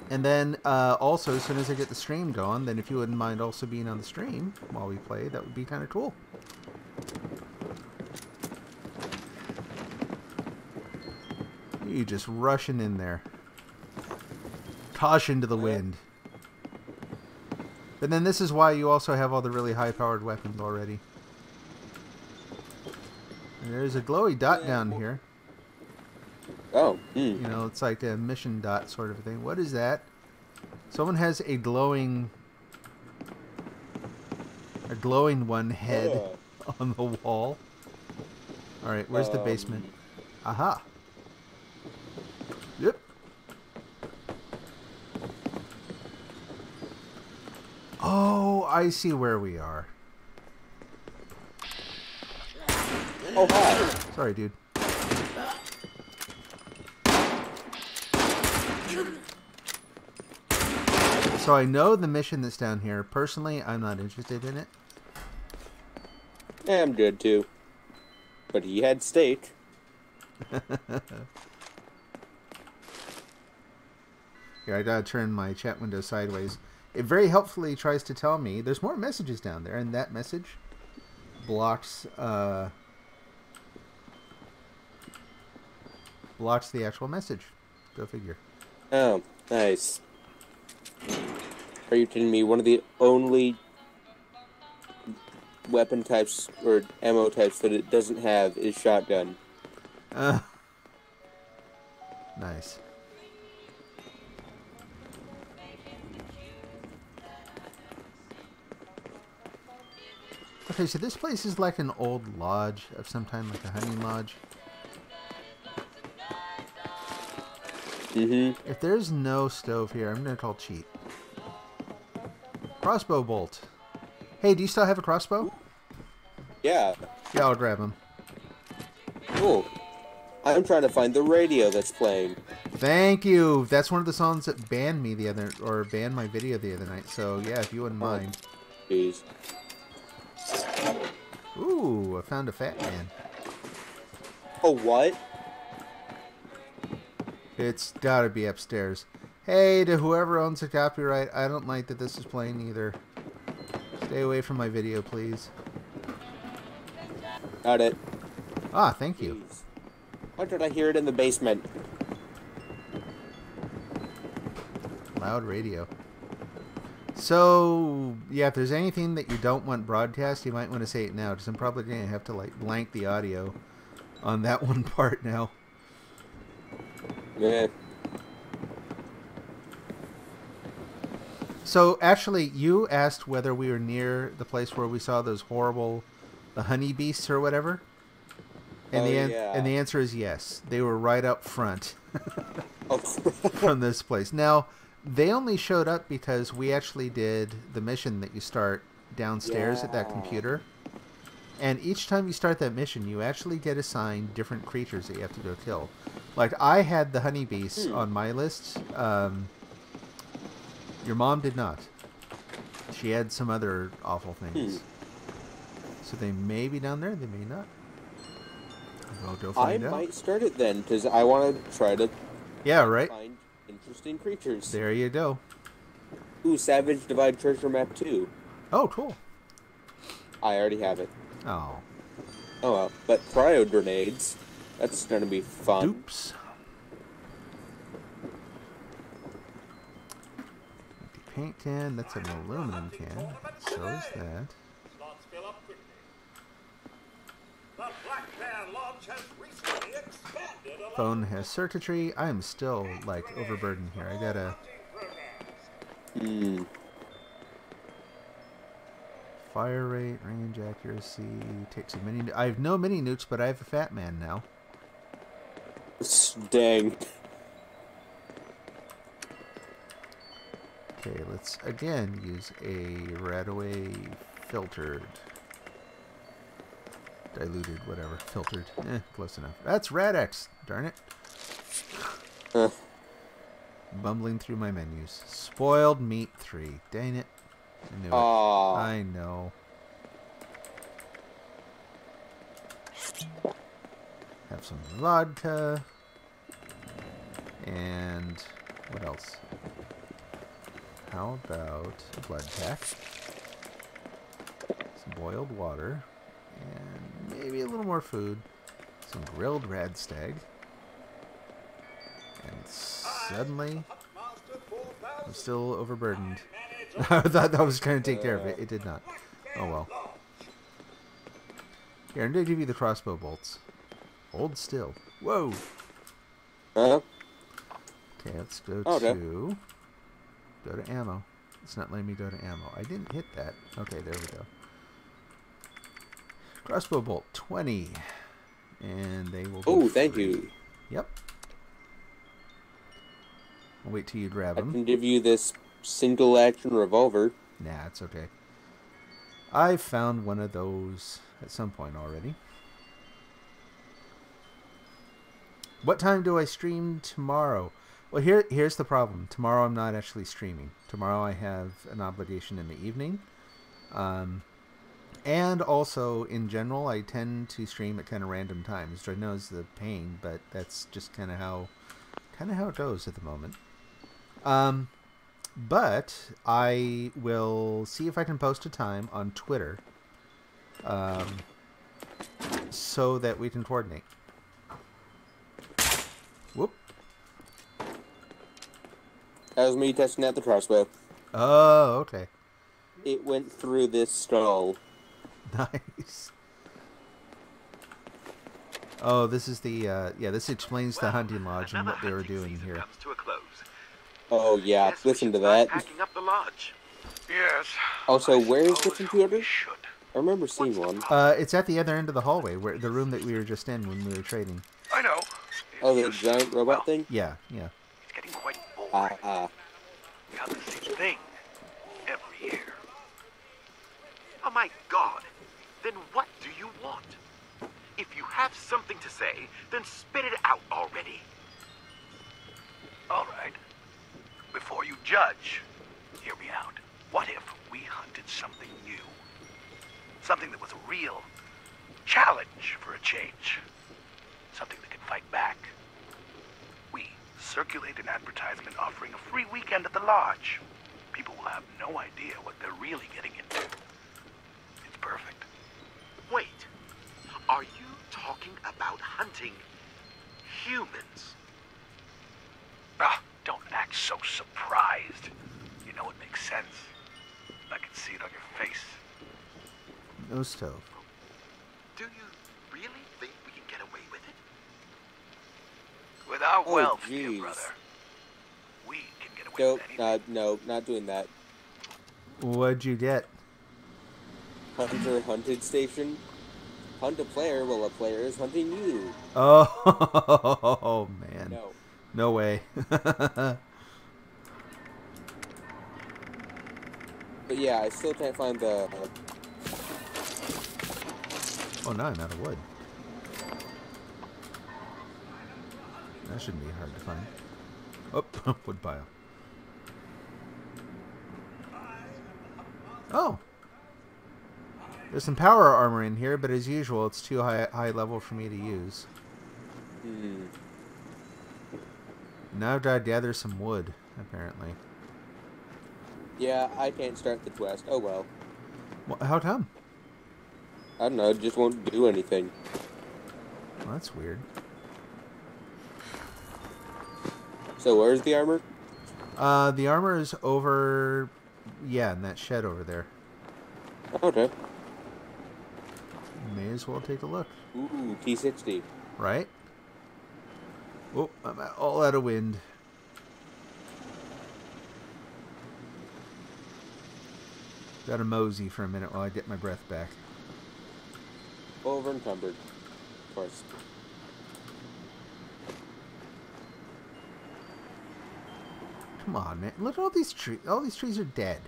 And then, also, as soon as I get the stream going, then if you wouldn't mind also being on the stream while we play, that would be kind of cool. You just rushing in there. Caution to the wind. But then this is why you also have all the really high-powered weapons already. And there's a glowy dot down here. Oh, You know, it's like a mission dot sort of thing. What is that? Someone has a glowing one head on the wall. Alright, where's the basement? Aha! Yep. Oh, I see where we are. Oh, hi. Sorry, dude. So I know the mission that's down here. Personally, I'm not interested in it. Yeah, I'm good too. But he had steak. Here, I gotta turn my chat window sideways. it very helpfully tries to tell me there's more messages down there, and that message blocks blocks the actual message. Go figure. Oh, nice. Are you kidding me? One of the only weapon types or ammo types that it doesn't have is shotgun. Nice. Okay, so this place is like an old lodge of some kind, like a hunting lodge. Mm-hmm. If there's no stove here, I'm gonna call cheat. Crossbow bolt. Hey, do you still have a crossbow? Yeah. Yeah, I'll grab him. Cool. I'm trying to find the radio that's playing. Thank you. That's one of the songs that banned me banned my video the other night. So yeah, if you wouldn't mind. Jeez. Ooh, I found a fat man. Oh, what? It's gotta be upstairs. Hey, to whoever owns the copyright, I don't like that this is playing either. Stay away from my video, please. Got it. Ah, thank you. Jeez. Why did I hear it in the basement? Loud radio. So, yeah, if there's anything that you don't want broadcast, you might want to say it now, because I'm probably going to have to, like, blank the audio on that one part now. Yeah. So, actually, you asked whether we were near the place where we saw those horrible, the honey beasts or whatever. And, and the answer is yes. They were right up front from this place. Now, they only showed up because we actually did the mission that you start downstairs at that computer. And each time you start that mission, you actually get assigned different creatures that you have to go kill. Like, I had the honey beasts on my list. Your mom did not. She had some other awful things. So they may be down there, they may not. We'll go find out. I might start it then, because I want to try to find interesting creatures. There you go. Ooh, Savage Divide Treasure Map 2. Oh, cool. I already have it. Oh. Oh, well. But cryo grenades, that's going to be fun. Oops. Empty paint can, that's an aluminum can. So is that. Phone has circuitry. I'm still, like, overburdened here. I gotta... Fire rate, range, accuracy, takes a mini... I have no mini nukes, but I have a fat man now. Dang. Okay, let's, again, use a Radaway filtered... Diluted, whatever. Filtered. Close enough. That's Radex! Darn it. Bumbling through my menus. Spoiled meat 3. Dang it. I knew it. I know. Have some vodka. And what else? How about a blood pack? Some boiled water. And maybe a little more food. Some grilled radstag. And suddenly, I'm still overburdened. I thought that was going to take care of it. It did not. Oh well. Here, I'm going to give you the crossbow bolts. Hold still. Whoa! Uh-huh. Okay, let's go to... Go to ammo. It's not letting me go to ammo. I didn't hit that. Okay, there we go. Crossbow bolt 20, and they will. Oh, thank you. Yep. I'll wait till you grab them. I can give you this single action revolver. Nah, it's okay. I found one of those at some point already. What time do I stream tomorrow? Well, here's the problem. Tomorrow I'm not actually streaming. Tomorrow I have an obligation in the evening. And also, in general, I tend to stream at kind of random times, which I know is the pain, but that's just kind of how it goes at the moment. But I will see if I can post a time on Twitter so that we can coordinate. Whoop. That was me testing out the crossbow. Oh, okay. It went through this stall. Nice. Oh, this is the, yeah, this explains the hunting lodge and what they were doing here. Comes to a close. Oh, yeah, Guess we listen should to start that. Packing up the lodge. Yes. Also, I where is the suppose computer? we should. I remember seeing one. It's at the other end of the hallway, where the room that we were just in when we were trading. I know. Oh, the It's giant robot well, thing? Yeah, yeah. It's getting quite boring. Ah. We have the same thing every year. Oh my God! Then what do you want? If you have something to say, then spit it out already. All right. Before you judge, hear me out. What if we hunted something new? Something that was a real challenge for a change. Something that can fight back. We circulate an advertisement offering a free weekend at the lodge. People will have no idea what they're really getting into. It's perfect. Wait. Are you talking about hunting humans? Ah, don't act so surprised. You know it makes sense. I can see it on your face. No stove. Do you really think we can get away with it? With our Oh, wealth, dear jeez. brother, we can get away with anything. No, not doing that. What'd you get? Hunter hunted station. Hunt a player while a player is hunting you. Oh, man. No. No way. But yeah, I still can't find the... Oh, now I'm out of wood. That shouldn't be hard to find. Oh, wood pile. Oh! There's some power armor in here, but as usual, it's too high level for me to use. Now I've got to gather some wood, apparently. Yeah, I can't start the quest. Oh well. How come? I don't know, it just won't do anything. Well, that's weird. So where's the armor? The armor is over... Yeah, in that shed over there. Okay. May as well take a look. Ooh, T60. Right? Oh, I'm all out of wind. Got to mosey for a minute while I get my breath back. Over encumbered. Of course. Come on, man. Look at all these trees. All these trees are dead.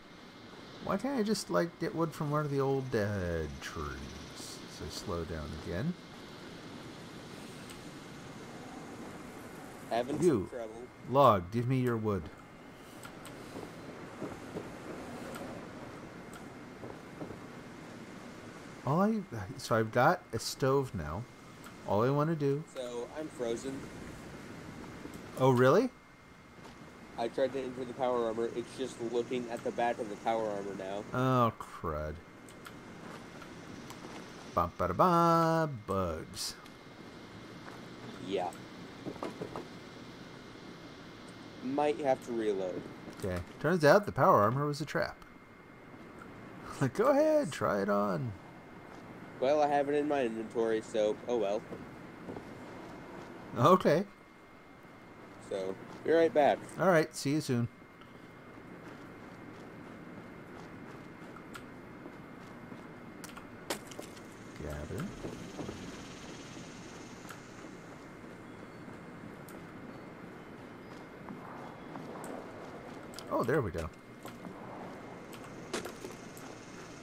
Why can't I just, like, get wood from one of the old dead trees? So slow down again. Having You. some trouble. Log, give me your wood. So I've got a stove now. All I want to do... So, I'm frozen. Oh, really? I tried to enter the power armor. It's just looking at the back of the power armor now. Oh, crud. Ba-ba-da-ba, bugs. Yeah. Might have to reload. Okay. Turns out the power armor was a trap. Like, go ahead, try it on. Well, I have it in my inventory, so, oh well. Okay. So, be right back. Alright, see you soon. Gather. Oh, there we go.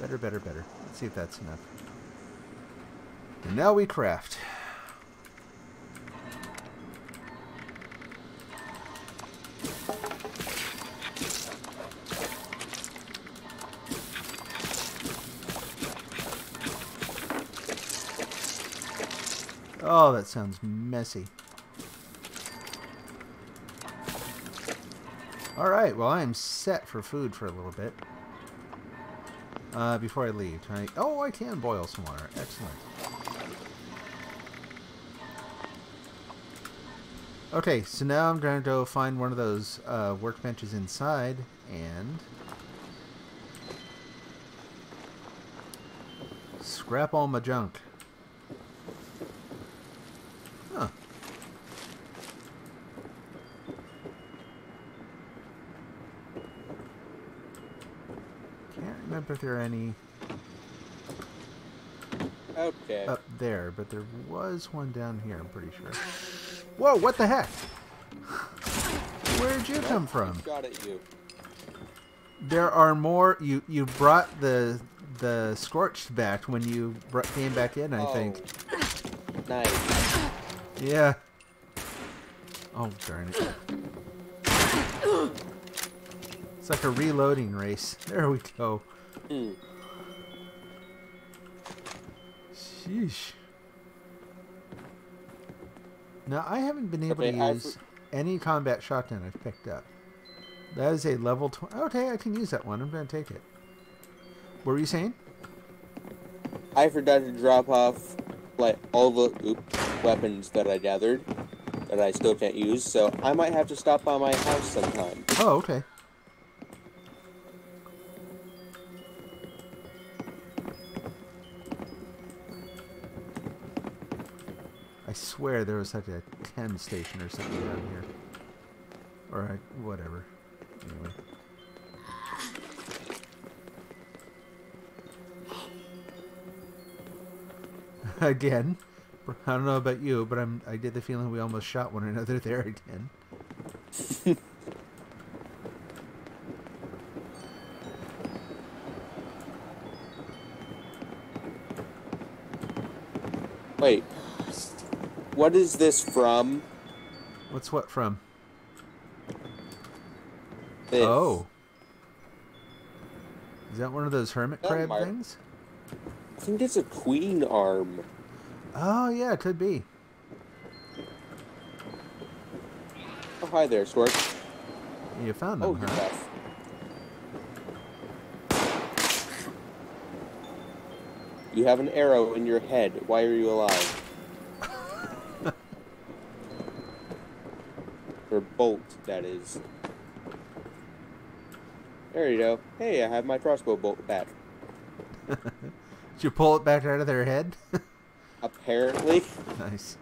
Better, better, better. Let's see if that's enough. And now we craft. Oh, that sounds messy. Alright, well I am set for food for a little bit. Before I leave, oh, I can boil some water. Excellent. Okay, so now I'm going to go find one of those workbenches inside and scrap all my junk. Huh. Can't remember if there are any Okay. up there, but there was one down here, I'm pretty sure. Whoa, what the heck? Where'd you come from? Shot at you. There are more. You brought the scorched back when you came back in, I think. Nice. Yeah. Oh, darn it. It's like a reloading race. There we go. Sheesh. Now, I haven't been able to use any combat shotgun I've picked up. That is a level 20. Okay, I can use that one. I'm going to take it. What were you saying? I forgot to drop off like all the weapons that I gathered that I still can't use, so I might have to stop by my house sometime. Oh, okay. I swear there was like a chem station or something around here. Or whatever. Anyway. Again, I don't know about you, but I get the feeling we almost shot one another there again. Wait. What is this from? What's what from? This. Oh. Is that one of those hermit crab things? I think it's a queen arm. Oh, yeah, it could be. Oh, hi there, Squirt. You found them, you're huh? tough. You have an arrow in your head. Why are you alive? Or bolt, that is. There you go. Hey, I have my crossbow bolt back. Did you pull it back out of their head? Apparently. Nice.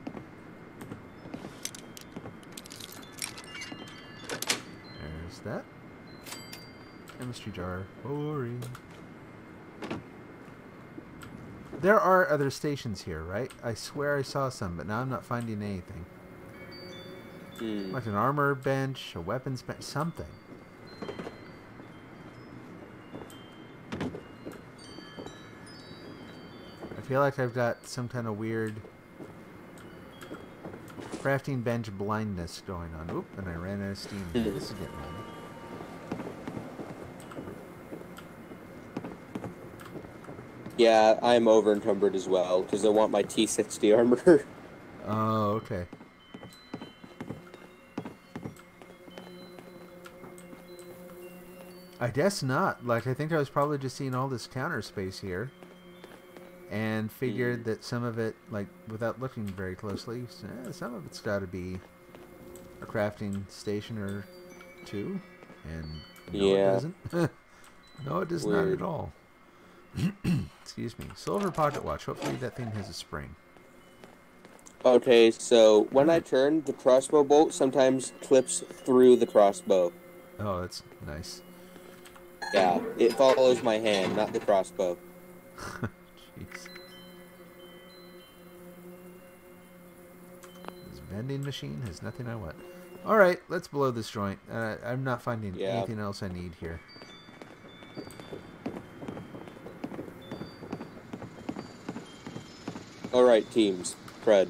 There's that. Chemistry jar. Boring. There are other stations here, right? I swear I saw some, but now I'm not finding anything. Like an armor bench, a weapons bench, something. I feel like I've got some kind of weird crafting bench blindness going on. Oop, and I ran out of steam. This is getting ready. Yeah, I'm over encumbered as well, because I want my T60 armor. Oh, okay. I guess not. Like, I think I was probably just seeing all this counter space here. And figured that some of it, like, without looking very closely, some of it's got to be a crafting station or two. And no, it doesn't. No, it does not at all. Excuse me. Silver pocket watch. Hopefully that thing has a spring. Okay, so when I turn, the crossbow bolt sometimes clips through the crossbow. Oh, that's nice. Yeah, it follows my hand, not the crossbow. Jeez. This vending machine has nothing I want. Alright, let's blow this joint. I'm not finding anything else I need here. Alright, teams. Fred.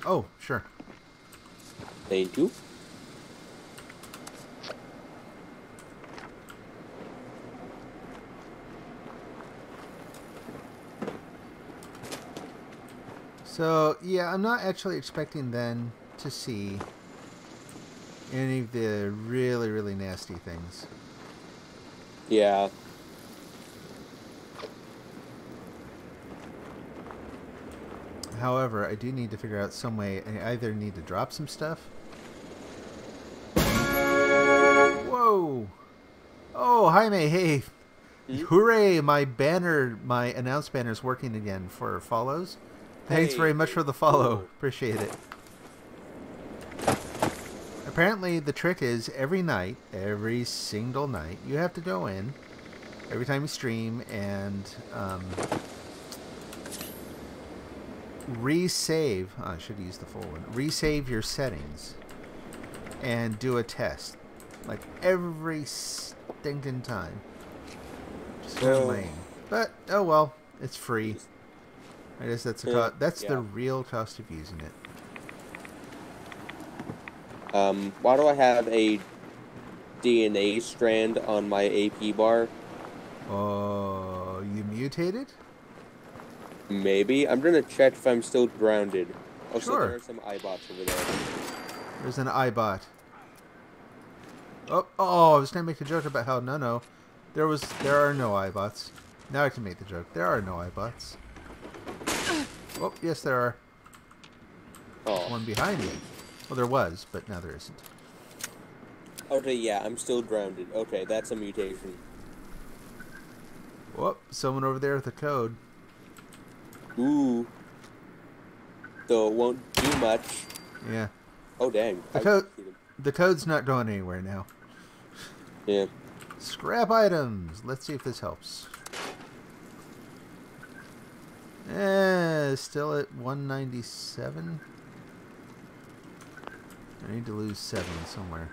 Oh, sure. Thank you. So, yeah, I'm not actually expecting then to see Any of the really, really nasty things. Yeah. However, I do need to figure out some way. I either need to drop some stuff. Whoa! Oh, Jaime, hey! Hooray! My banner, my announce banner is working again for follows. Thanks very much for the follow. Cool. Appreciate it. Apparently, the trick is every night, every single night, you have to go in every time you stream and resave. I should use the full one. Resave your settings and do a test, like every stinking time. Just kind of lame, but oh well, it's free. I guess that's the that's the real cost of using it. Why do I have a DNA strand on my AP bar? Oh, you mutated? Maybe. I'm gonna check if I'm still grounded. Also, Sure. there are some iBots over there. There's an iBot. Oh, I was gonna make a joke about how no, there are no iBots. Now I can make the joke. There are no iBots. Oh, yes, there are. Oh. One behind you. Well, there was, but now there isn't. Okay, yeah, I'm still grounded. Okay, that's a mutation. Whoop, someone over there with a code. Ooh. Though it won't do much. Yeah. Oh, dang. The code's not going anywhere now. Yeah. Scrap items. Let's see if this helps. Still at 197. I need to lose 7 somewhere.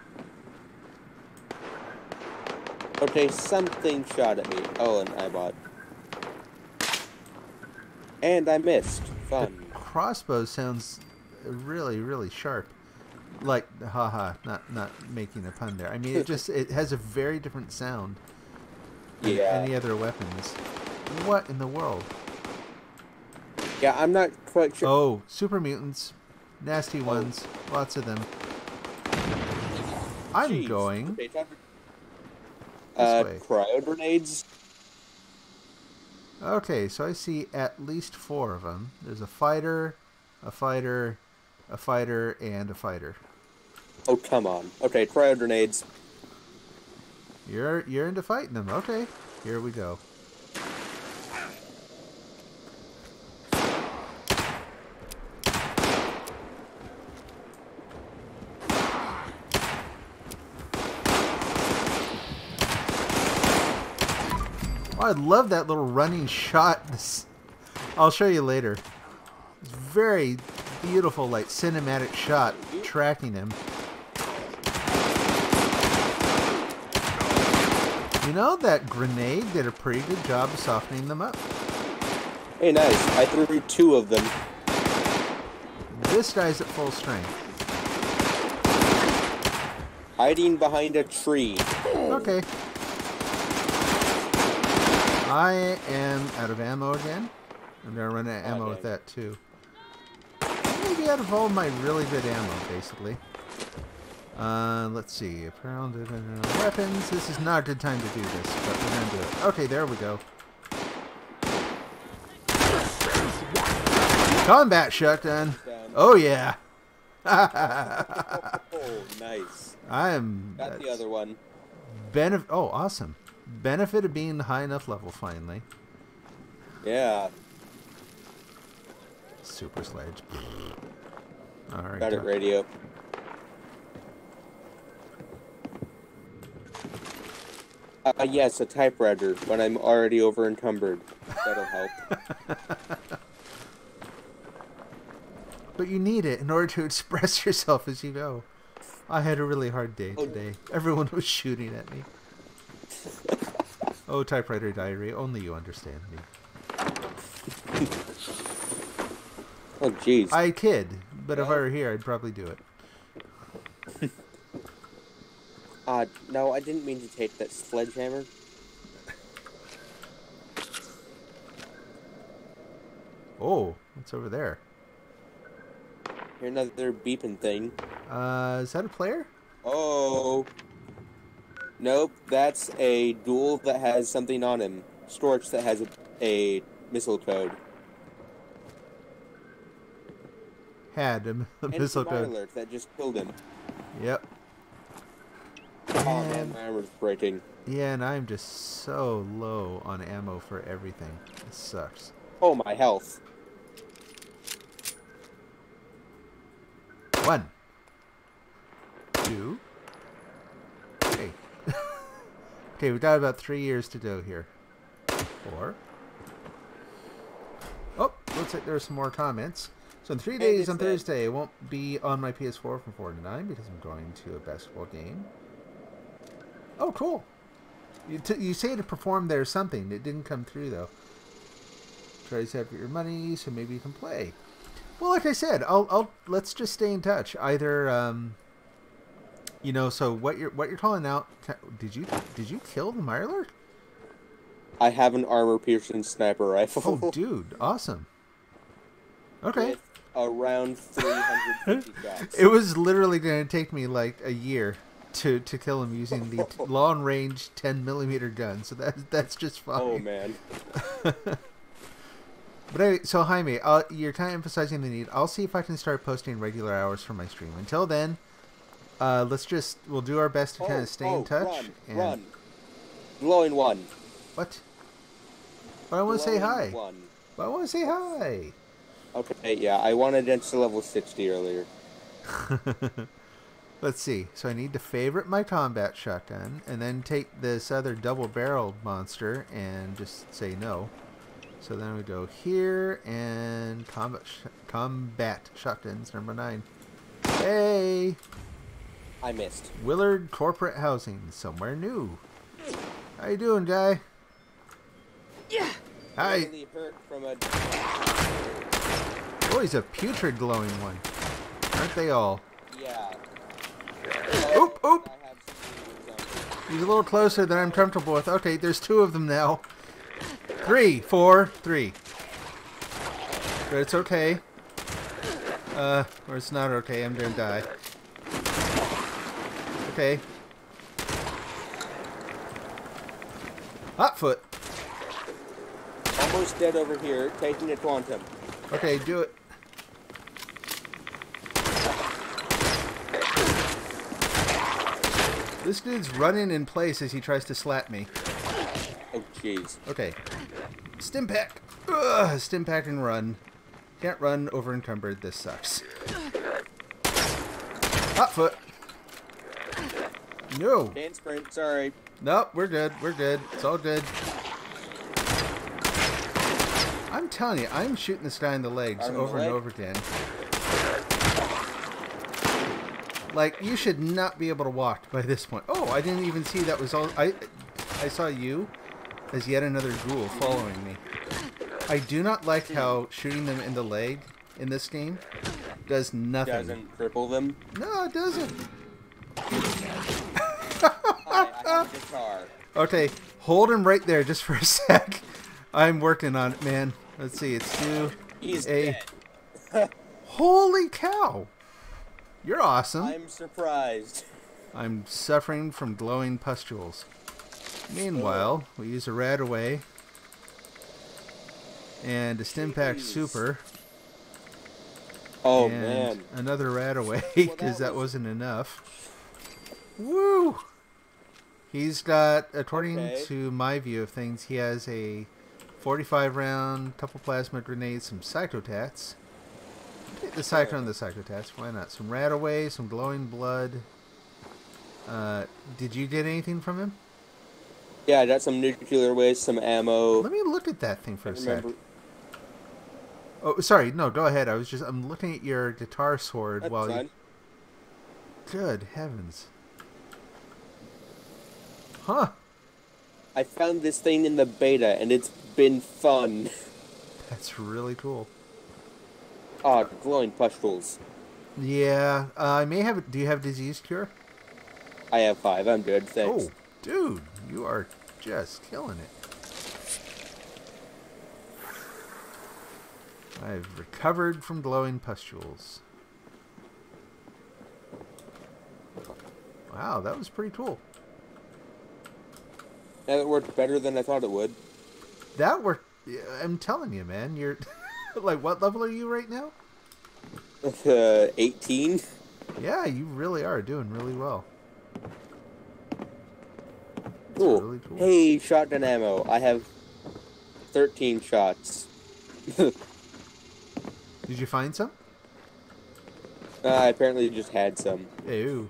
Okay, something shot at me. Oh, an iBot. And I missed. Fun. The crossbow sounds really, really sharp. Like, haha, not making a pun there. I mean, it has a very different sound than any other weapons. What in the world? Yeah, I'm not quite sure. Oh, super mutants. Nasty ones. Lots of them. I'm going Okay, this way. cryo grenades. Okay, so I see at least 4 of them. There's a fighter, a fighter, a fighter, and a fighter. Oh, come on. Okay, cryo grenades. You're into fighting them. Okay, here we go. Oh, I love that little running shot. I'll show you later. It's very beautiful, like cinematic shot tracking him. You know, that grenade did a pretty good job of softening them up. Hey, nice. I threw 2 of them. This guy's at full strength. Hiding behind a tree. Okay. I am out of ammo again. I'm going to run out of ammo with that too. Maybe out of all my really good ammo, basically. Let's see. Apparel, weapons. This is not a good time to do this, but we're going to do it. Okay, there we go. Combat shotgun. Oh, yeah. Oh, nice. I am... Got the other one. Oh, awesome. Benefit of being high enough level, finally. Yeah. Super sledge. Alright. Got it, radio. Yes, a typewriter when I'm already over encumbered. That'll help. But you need it in order to express yourself as you go. I had a really hard day today. Everyone was shooting at me. Oh, typewriter diary. Only you understand me. Oh, jeez. I kid, but if I were here, I'd probably do it. No, I didn't mean to take that sledgehammer. Oh, what's over there? Here's another beeping thing. Is that a player? Oh. Nope, that's a duel that has something on him. Storch that has a missile code. Had a missile Anti-mine code. alert that just killed him. Yep. Oh man, And my armor's breaking. yeah, and I'm just so low on ammo for everything. It sucks. Oh, my health. 1, 2, 3. Okay, we've got about 3 years to go here. 4. Oh, looks like there's some more comments. So in 3 days on Thursday, I won't be on my PS4 from 4 to 9 because I'm going to a basketball game. Oh, cool. You say to perform there something. It didn't come through, though. Try to save your money so maybe you can play. Well, like I said, let's just stay in touch. Either, you know, so what you're calling out? Did you kill the Mirelurk? I have an armor-piercing sniper rifle. Oh, dude, awesome. Okay. With around 350 shots. It was literally going to take me like a year to kill him using the long-range 10mm gun. So that's just fine. Oh man. But anyway, so Jaime, you're kind of emphasizing the need. I'll see if I can start posting regular hours for my stream. Until then, we'll do our best to kind of stay in touch. Run. Glowing one. What? But I want to say hi. One. But I want to say hi. Okay, yeah, I wanted it to level 60 earlier. Let's see. So I need to favorite my combat shotgun, and then take this other double-barreled monster and just say no. So then we go here, and combat shotguns, number 9. Hey! I missed. Willard Corporate Housing, somewhere new. How you doing, guy? Yeah. Hi. Really hurt from a... Oh, he's a putrid glowing one. Aren't they all? Yeah. Oop, oop! I have some news on. He's a little closer than I'm comfortable with. Okay, there's 2 of them now. 3, 4, 3. But it's okay. Or it's not okay. I'm gonna die. Okay. Hot foot. Almost dead over here, taking a quantum. Okay, do it. This dude's running in place as he tries to slap me. Oh, jeez. Okay. Stim pack. Ugh, stim pack and run. Can't run over encumbered. This sucks. Hot foot. No. Can't sprint, sorry. Nope, we're good. We're good. It's all good. I'm telling you, I'm shooting this guy in the legs over and over again. Like, you should not be able to walk by this point. Oh, I didn't even see that was all... I saw you as yet another ghoul following me. I do not like how shooting them in the leg in this game does nothing. Doesn't cripple them? No, it doesn't. I have a guitar. Okay, hold him right there just for a sec. I'm working on it, man. Let's see, it's due. He's dead. Holy cow! You're awesome. I'm surprised. I'm suffering from glowing pustules. Meanwhile, we use a rat away and a stim pack super. Oh, and man. another rat away because that wasn't enough. Woo! He's got, according to my view of things, he has a 45 round, couple plasma grenades, some psychotats. Take the cyclone, the psychotats, why not? Some rat away, some glowing blood. Did you get anything from him? Yeah, I got some nuclear waste, some ammo. Let me look at that thing for a sec. Oh, sorry, no, go ahead. I'm looking at your guitar sword That's while fine. you... Good heavens. Huh. I found this thing in the beta, and it's been fun. That's really cool. Ah, glowing pustules. Yeah, I may have... Do you have disease cure? I have 5. I'm good, thanks. Oh, dude, you are just killing it. I've recovered from glowing pustules. Wow, that was pretty cool. And it worked better than I thought it would. That worked. I'm telling you, man. You're like, what level are you right now? 18. Yeah, you really are doing really well. Cool. Really cool. Hey, shotgun ammo. I have 13 shots. Did you find some? I apparently just had some. Ew.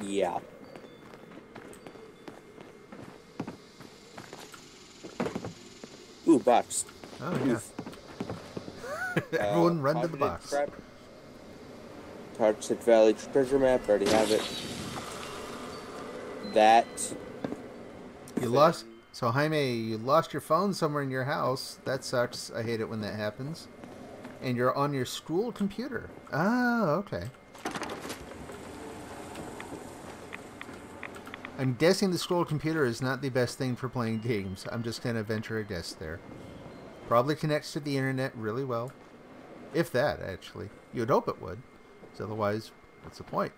Yeah. Ooh, box. Oh, yeah. Everyone run to the box. Target Valley treasure map. Already have it. That. You lost. So, Jaime, you lost your phone somewhere in your house. That sucks. I hate it when that happens. And you're on your school computer. Oh, okay. I'm guessing the school computer is not the best thing for playing games. I'm just going to venture a guess there. Probably connects to the internet really well. If that, actually. You'd hope it would. So otherwise, what's the point?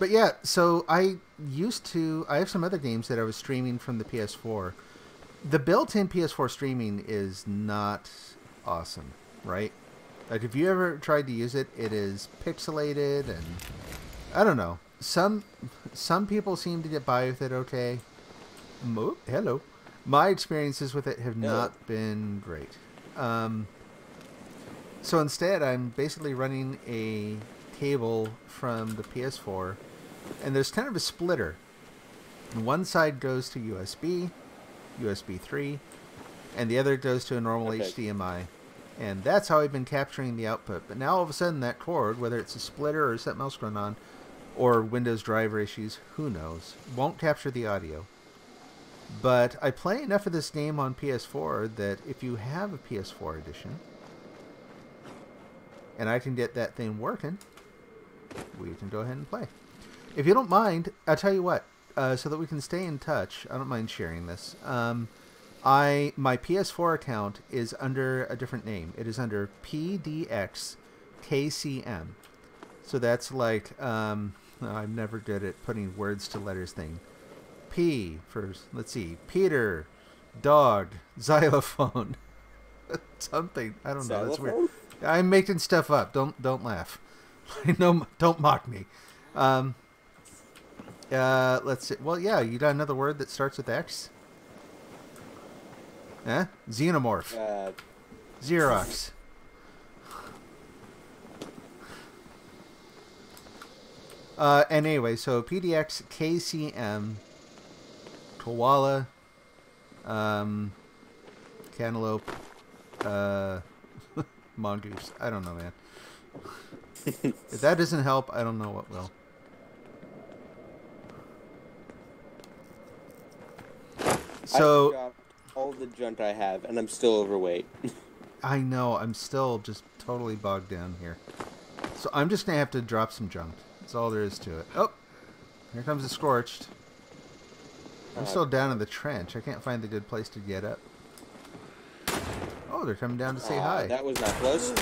But yeah, so I have some other games that I was streaming from the PS4. The built-in PS4 streaming is not awesome, right? Like, if you ever tried to use it, it is pixelated, and I don't know. Some people seem to get by with it okay. Hello. My experiences with it have not been great. So instead, I'm basically running a cable from the PS4, and there's kind of a splitter. And one side goes to USB 3, and the other goes to a normal HDMI. And that's how I've been capturing the output. But now all of a sudden that cord, whether it's a splitter or something else going on, or Windows driver issues, who knows, won't capture the audio. But I play enough of this game on PS4 that if you have a PS4 edition, and I can get that thing working, we can go ahead and play. If you don't mind, I'll tell you what, so that we can stay in touch, I don't mind sharing this. My PS4 account is under a different name. It is under PDXKCM. So that's like, I'm never good at putting words to letters thing. P for, let's see, Peter, dog, xylophone, something. I don't know. That's weird. I'm making stuff up. Don't laugh. No, don't mock me. Let's see. Well, yeah, you got another word that starts with X? Eh? Xenomorph. Xerox. And anyway, so PDX, KCM, koala, cantaloupe, mongoose. I don't know, man. If that doesn't help, I don't know what will. So, I dropped all the junk I have, and I'm still overweight. I know, I'm still just totally bogged down here. So I'm just going to have to drop some junk. That's all there is to it. Oh, here comes the Scorched. I'm still down in the trench. I can't find a good place to get up. Oh, they're coming down to say hi. That was not close.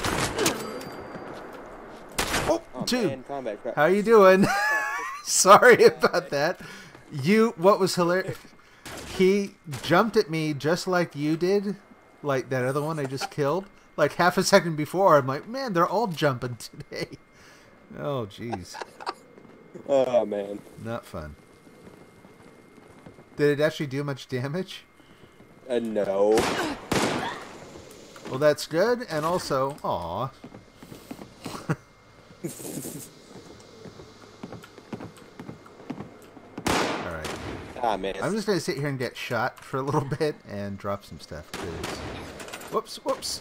Oh, two. Man, combat crap. How you doing? Sorry about that. What was hilarious? He jumped at me just like you did, like that other one I just killed. Like half a second before, I'm like, man, they're all jumping today. Oh, jeez. Oh, man. Not fun. Did it actually do much damage? No. Well, that's good, and also, aw. Alright. Ah, man. I'm just going to sit here and get shot for a little bit and drop some stuff. Whoops.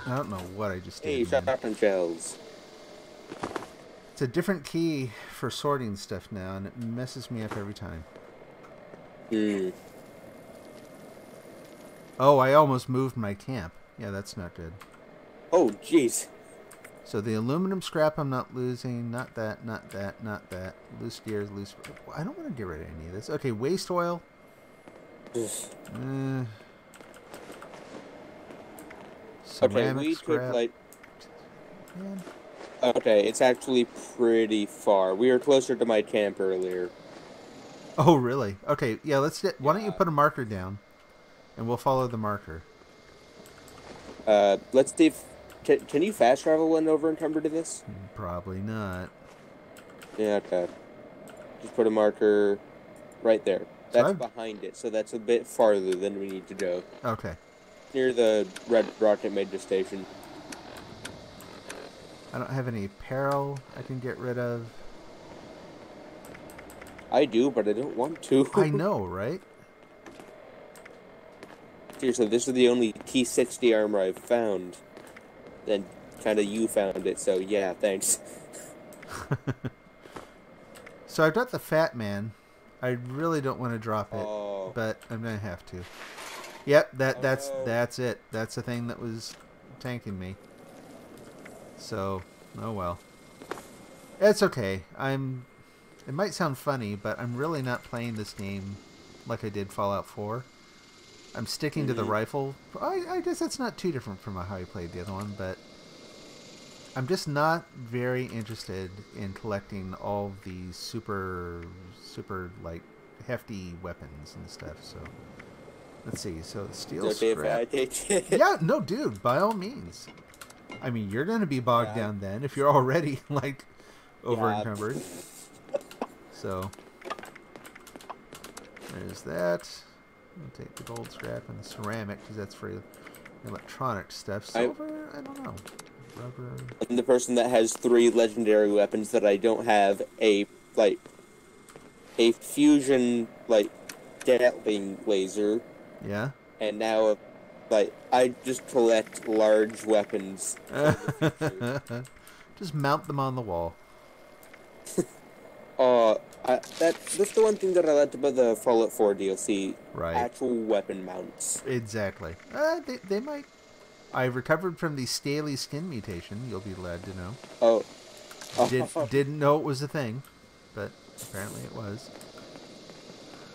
I don't know what I just did. Hey, shotgun shells. It's a different key for sorting stuff now, and it messes me up every time. Oh, I almost moved my camp. Yeah, that's not good. Oh, jeez. So the aluminum scrap I'm not losing. Not that. Loose gears, loose... I don't want to get rid of any of this. Okay, waste oil. Okay, ceramic we took scrap. like. Man. Okay, it's actually pretty far. We were closer to my camp earlier. Oh, really? Okay, yeah, why don't you Yeah. put a marker down, and we'll follow the marker. Let's see if can you fast travel when over encumbered to this? Probably not. Yeah, okay. Just put a marker right there. So That's I've... behind it, so that's a bit farther than we need to go. Okay. Near the red rocket major station. I don't have any apparel I can get rid of. I do, but I don't want to. I know, right? Seriously, this is the only T60 armor I've found. And kind of you found it, so yeah, thanks. So I've got the Fat Man. I really don't want to drop it, Oh. but I'm gonna have to. Yep, that's Oh. that's it. That's the thing that was tanking me. So, oh well. It's okay. It might sound funny, but I'm really not playing this game like I did Fallout 4. I'm sticking to the rifle. I guess that's not too different from how I played the other one, but I'm just not very interested in collecting all these super like hefty weapons and stuff. So let's see. So the steel It's okay if I scrap. take it. Yeah, no, dude. By all means. I mean, you're going to be bogged Yeah. down then if you're already like over Yeah. encumbered. So there's that. I'll take the gold scrap and the ceramic because that's for electronic stuff. Silver, I don't know. Rubber. I'm the person that has 3 legendary weapons that I don't have a fusion Gatling laser, Yeah. and now I just collect large weapons for the future. Just mount them on the wall. That's the one thing that I liked about the Fallout 4 DLC. Right. Actual weapon mounts. Exactly. They might. I recovered from the scaly skin mutation. You'll be glad to know. Oh. Didn't know it was a thing, but apparently it was.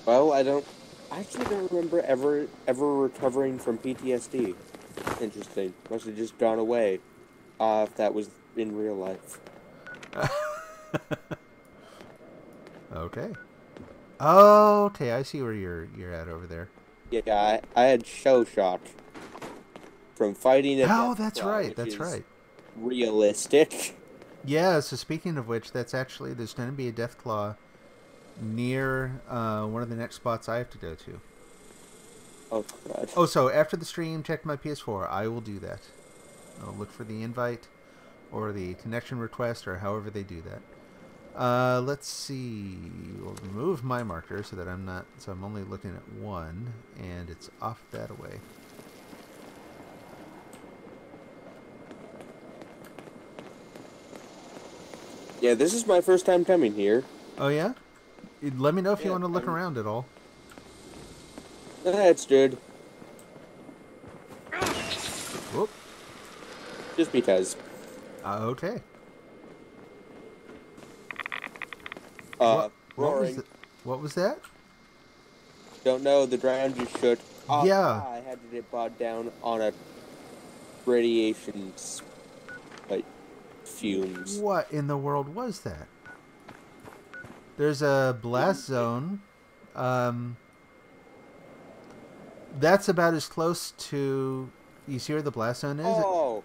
Well, I actually don't remember ever recovering from PTSD. Interesting. Must have just gone away. If that was in real life. Okay. Oh, okay. I see where you're at over there. Yeah, I had shell shock from fighting a Oh, death that's claw, right. which That's is right. realistic. Yeah. So speaking of which, there's going to be a death claw near one of the next spots I have to go to. Oh god. Oh, so after the stream, check my PS4. I will do that. I'll look for the invite or the connection request or however they do that. Let's see. We'll remove my marker so that I'm only looking at one, and it's off that away. Yeah, this is my first time coming here. Oh yeah? Let me know if you Yeah, want to look around at all. That's good. Whoop. Just because. Okay. Roaring. What was that? Don't know, the ground just shook. Yeah. I had to get bogged down on a radiation, fumes. What in the world was that? There's a blast zone. That's about as close to... You see where the blast zone is? Oh!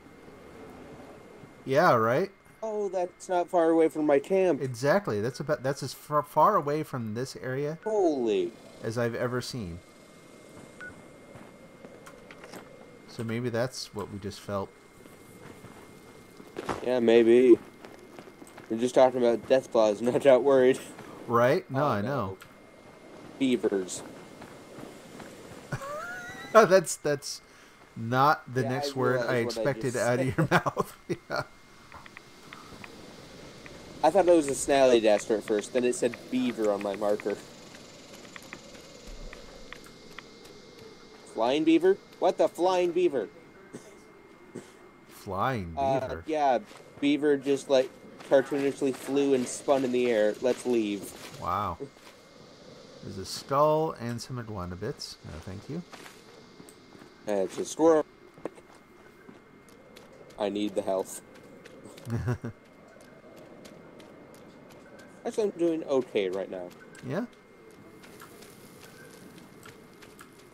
Yeah, right? Oh, that's not far away from my camp. Exactly. That's as far away from this area Holy. as I've ever seen. So maybe that's what we just felt. Yeah, maybe. We're just talking about death claws, not that worried. Right? No, Oh, I no. know. Beavers. That's not the Yeah, next I word realized I what I expected just out of said. your mouth. Yeah. I thought it was a snally daster at first, then it said beaver on my marker. Flying beaver? What the flying beaver? Flying beaver. Yeah, beaver just cartoonishly flew and spun in the air. Let's leave. Wow. There's a skull and some iguana bits. No, thank you. It's a squirrel. I need the health. Actually, I'm doing okay right now. Yeah?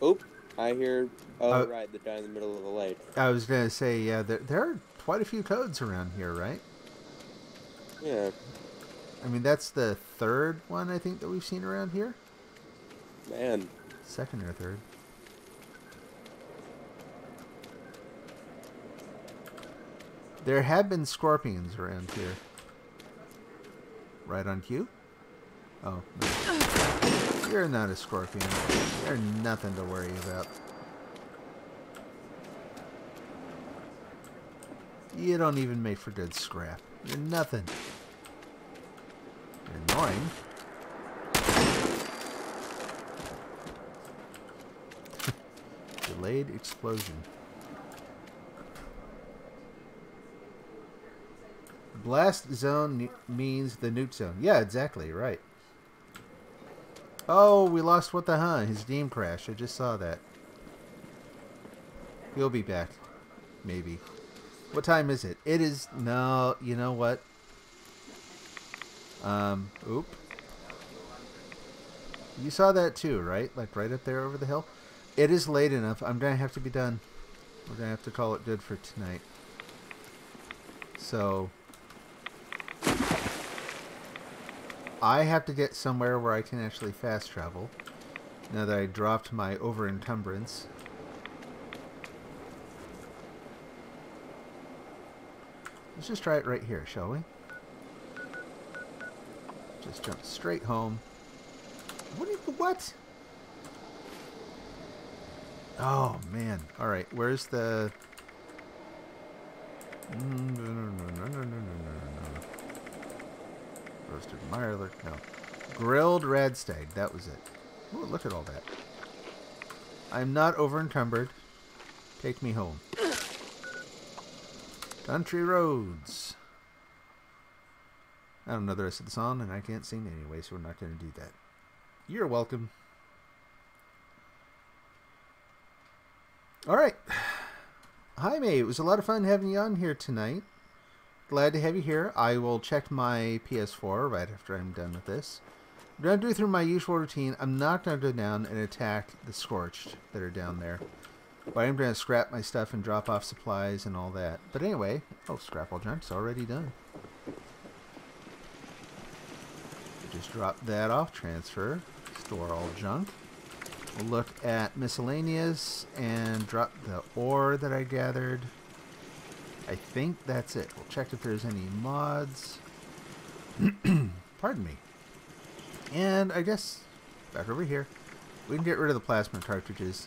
Oop, I hear... Oh, Uh, right, they're down in the middle of the lake. I was going to say, yeah, there are quite a few codes around here, right? Yeah, I mean, that's the third one, I think, that we've seen around here. man. Second or third. There have been scorpions around here. Right on cue? Oh, no. You're not a scorpion. You're nothing to worry about. You don't even make for good scrap. You're nothing. You're annoying. Delayed explosion. Blast zone means the nuke zone. Yeah, exactly, right. Oh, we lost WhatTheHuh. His game crashed. I just saw that. He'll be back. Maybe. What time is it? It is... No, you know what? Oop. You saw that too, right? Like right up there over the hill? It is late enough. I'm going to have to be done. We're going to have to call it good for tonight. So... I have to get somewhere where I can actually fast travel. Now that I dropped my over-encumbrance. Let's just try it right here, shall we? Just jump straight home. What? Oh, man. Alright, where's the... No. Roasted Mirelurk, no. Grilled Radstag, that was it. Oh, look at all that. I'm not over-encumbered. Take me home. Country roads. I don't know the rest of the song, and I can't sing anyway, so we're not going to do that. You're welcome. Alright. Hi, May. It was a lot of fun having you on here tonight. Glad to have you here. I will check my PS4 right after I'm done with this. I'm going to do through my usual routine. I'm not going to go down and attack the Scorched that are down there. But I'm going to scrap my stuff and drop off supplies and all that. But anyway, oh, scrap all junk's already done. Just drop that off, transfer, store all junk. We'll look at miscellaneous and drop the ore that I gathered. I think that's it. We'll check if there's any mods. Pardon me. And I guess back over here, we can get rid of the plasma cartridges.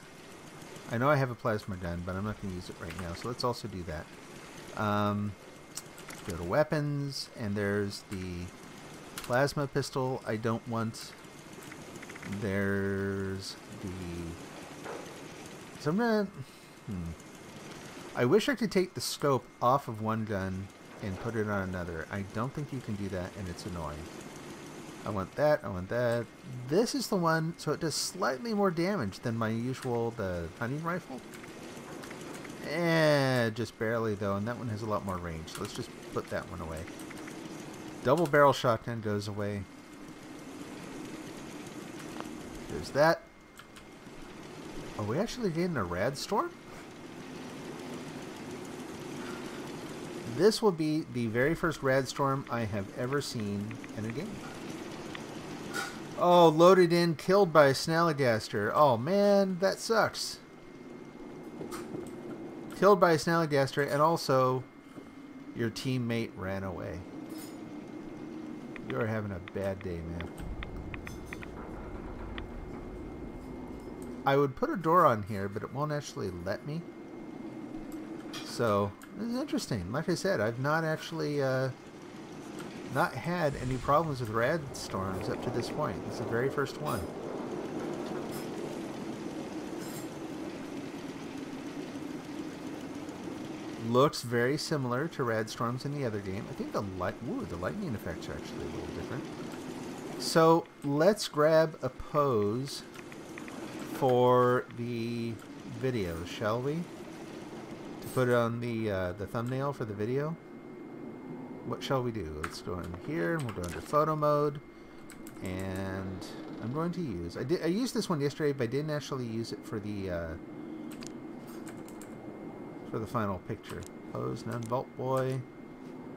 I know I have a plasma gun, but I'm not going to use it right now, so let's also do that. Go to weapons, and there's the plasma pistol I don't want. There's the... So I'm going to... I wish I could take the scope off of one gun and put it on another. I don't think you can do that, and it's annoying. I want that, I want that. This is the one, so it does slightly more damage than my usual, the hunting rifle. Just barely though, and that one has a lot more range. So let's just put that one away. Double barrel shotgun goes away. There's that. Are we actually getting a rad storm? This will be the very first rad storm I have ever seen in a game. Oh, loaded in, killed by a Snallygaster. Oh man, that sucks. Killed by a Snallygaster, and also your teammate ran away. You're having a bad day, man. I would put a door on here, but it won't actually let me. So, this is interesting. Like I said, I've not actually not had any problems with rad storms up to this point. It's the very first one. Looks very similar to rad storms in the other game. I think the lightning effects are actually a little different. So, let's grab a pose for the video, shall we? to put it on the thumbnail for the video. What shall we do? Let's go in here and we'll go into photo mode. And I'm going to use... I used this one yesterday, but I didn't actually use it for the final picture. Pose, none, Vault Boy.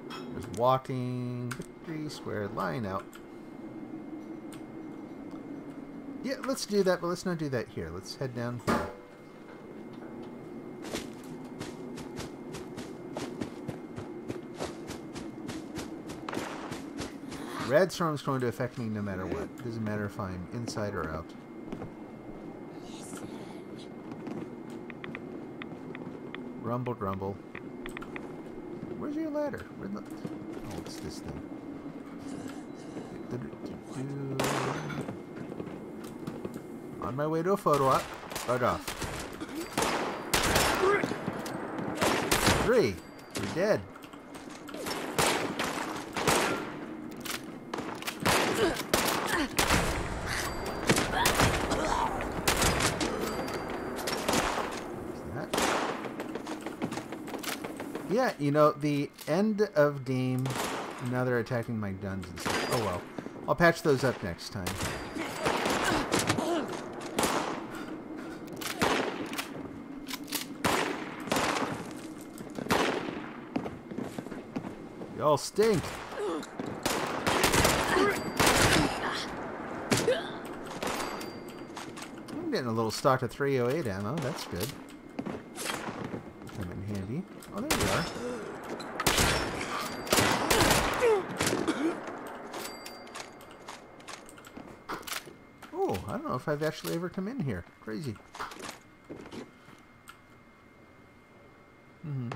There's walking, victory, square, line out. Yeah, let's do that, but let's not do that here. Let's head down here. Red storm's going to affect me no matter what. Doesn't matter if I'm inside or out. Rumble, grumble. Where's your ladder? Where'd the... Oh, it's this thing. On my way to a photo op. Start off. 3. You're dead. Yeah, you know, the end of game, now they're attacking my guns and stuff. Oh well. I'll patch those up next time. Y'all stink. I'm getting a little stock of 308 ammo. That's good. Come in handy. Oh, there we are. Oh, I don't know if I've actually ever come in here. Crazy. And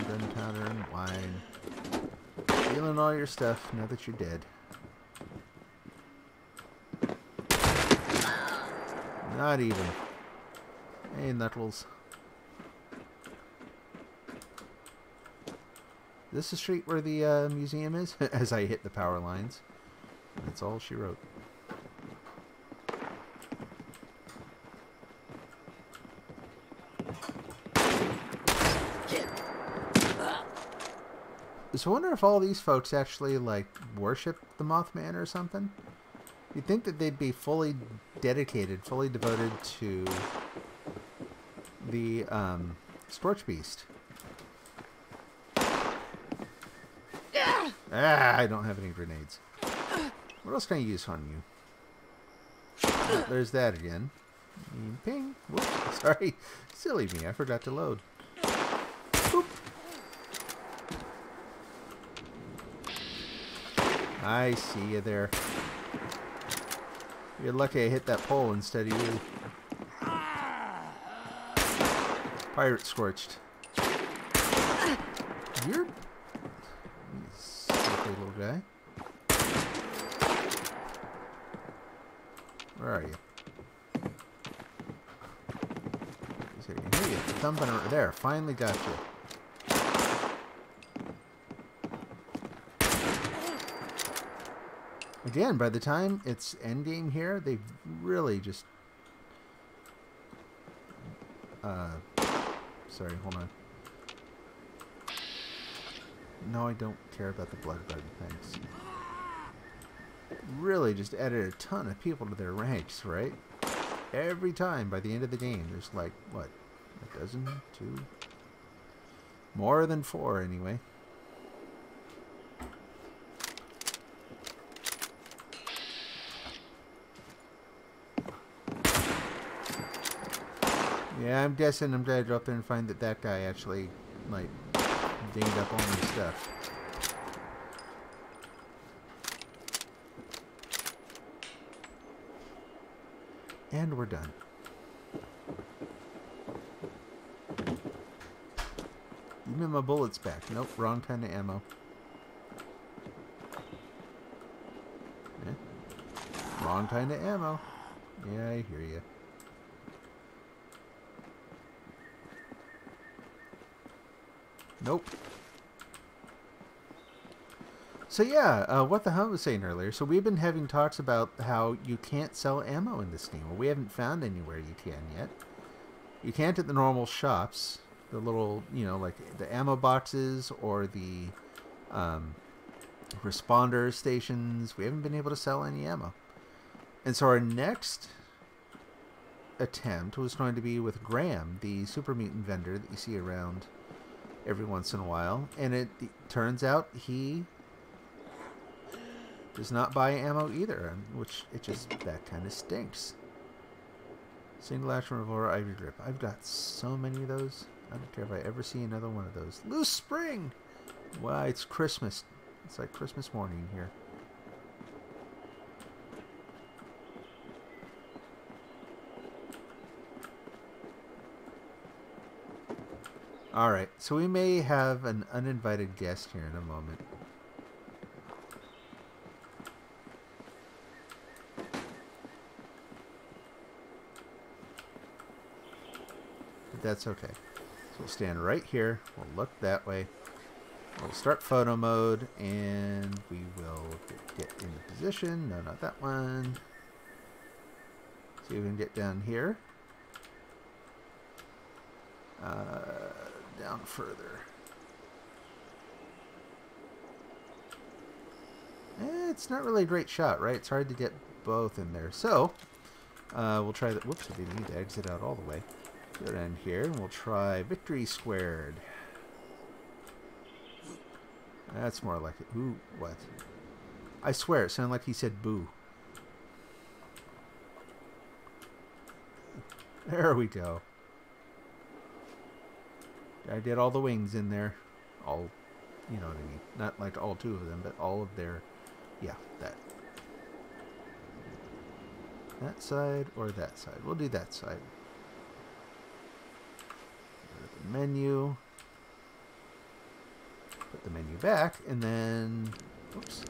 gunpowder and wine. Stealing all your stuff now that you're dead. Not even. Hey, Nuttles. This the street where the museum is? As I hit the power lines. That's all she wrote. So I wonder if all these folks actually, like, worship the Mothman or something? You'd think that they'd be fully dedicated, fully devoted to the Scorch Beast. Ah, I don't have any grenades. What else can I use on you? Oh, there's that again. Ping. Whoops, sorry. Silly me, I forgot to load. Boop. I see you there. You're lucky I hit that pole instead of you. Pirate scorched. You're... silly little guy. Where are you? I can hear you thumping around. There, finally got you. Again, by the time it's endgame here, they've really just... sorry, hold on. No, I don't care about the blood button, thanks. Really just added a ton of people to their ranks, right? Every time by the end of the game, there's like, what, a dozen? 2? More than 4, anyway. Yeah, I'm guessing I'm glad to go up there and find that that guy actually, like, dinged up all my stuff. And we're done. Give me my bullets back. Nope, wrong kind of ammo. Yeah. Wrong kind of ammo. Yeah, I hear you. Nope. So yeah, what the hell was saying earlier. So we've been having talks about how you can't sell ammo in this game. Well, we haven't found anywhere you can yet. You can't at the normal shops, the little, you know, like the ammo boxes or the responder stations. We haven't been able to sell any ammo. And so our next attempt was going to be with Graham, the super mutant vendor that you see around every once in a while. And it turns out he does not buy ammo either, which that kind of stinks. Single action revolver, Ivy grip. I've got so many of those. I don't care if I ever see another one of those. Loose spring! Wow, it's Christmas. It's like Christmas morning here. Alright, so we may have an uninvited guest here in a moment. But that's okay. So we'll stand right here. We'll look that way. We'll start photo mode, and we will get into position. No, not that one. See if we can get down here. Down further. It's not really a great shot, right? It's hard to get both in there. So, we'll try that. Whoops, I didn't need to exit out all the way. Go down here, and we'll try victory squared. That's more like it. Ooh, what? I swear, it sounded like he said boo. There we go. I did all the wings in there. All, you know what I mean. Not like all two of them, but all of their, yeah, that. That side or that side. We'll do that side. Go to the menu. Put the menu back, and then, oops,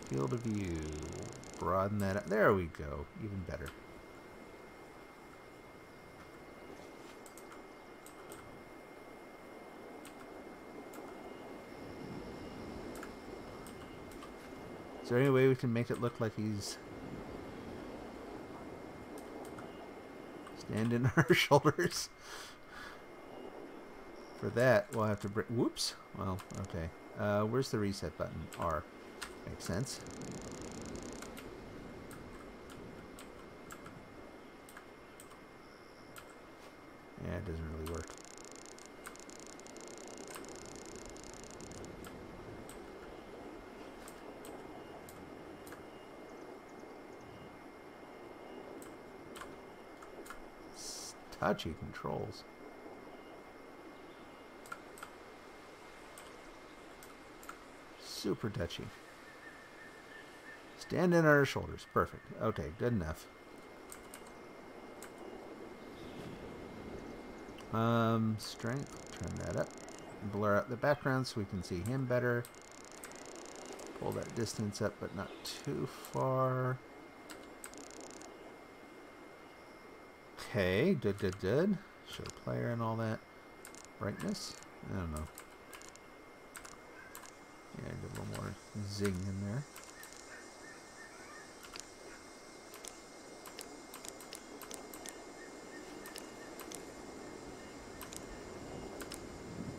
field of view. Broaden that out. There we go. Even better. Is there any way we can make it look like he's standing on our shoulders? For that, we'll have to bring... Whoops. Well, okay. Where's the reset button? R. Makes sense. Yeah, it doesn't really work. It's touchy controls. Super touchy. Stand in our shoulders. Perfect. Okay, good enough. Strength. Turn that up. Blur out the background so we can see him better. Pull that distance up, but not too far. Okay, good, good, good. Show player and all that. Brightness? I don't know. Yeah, get a little more zing in there.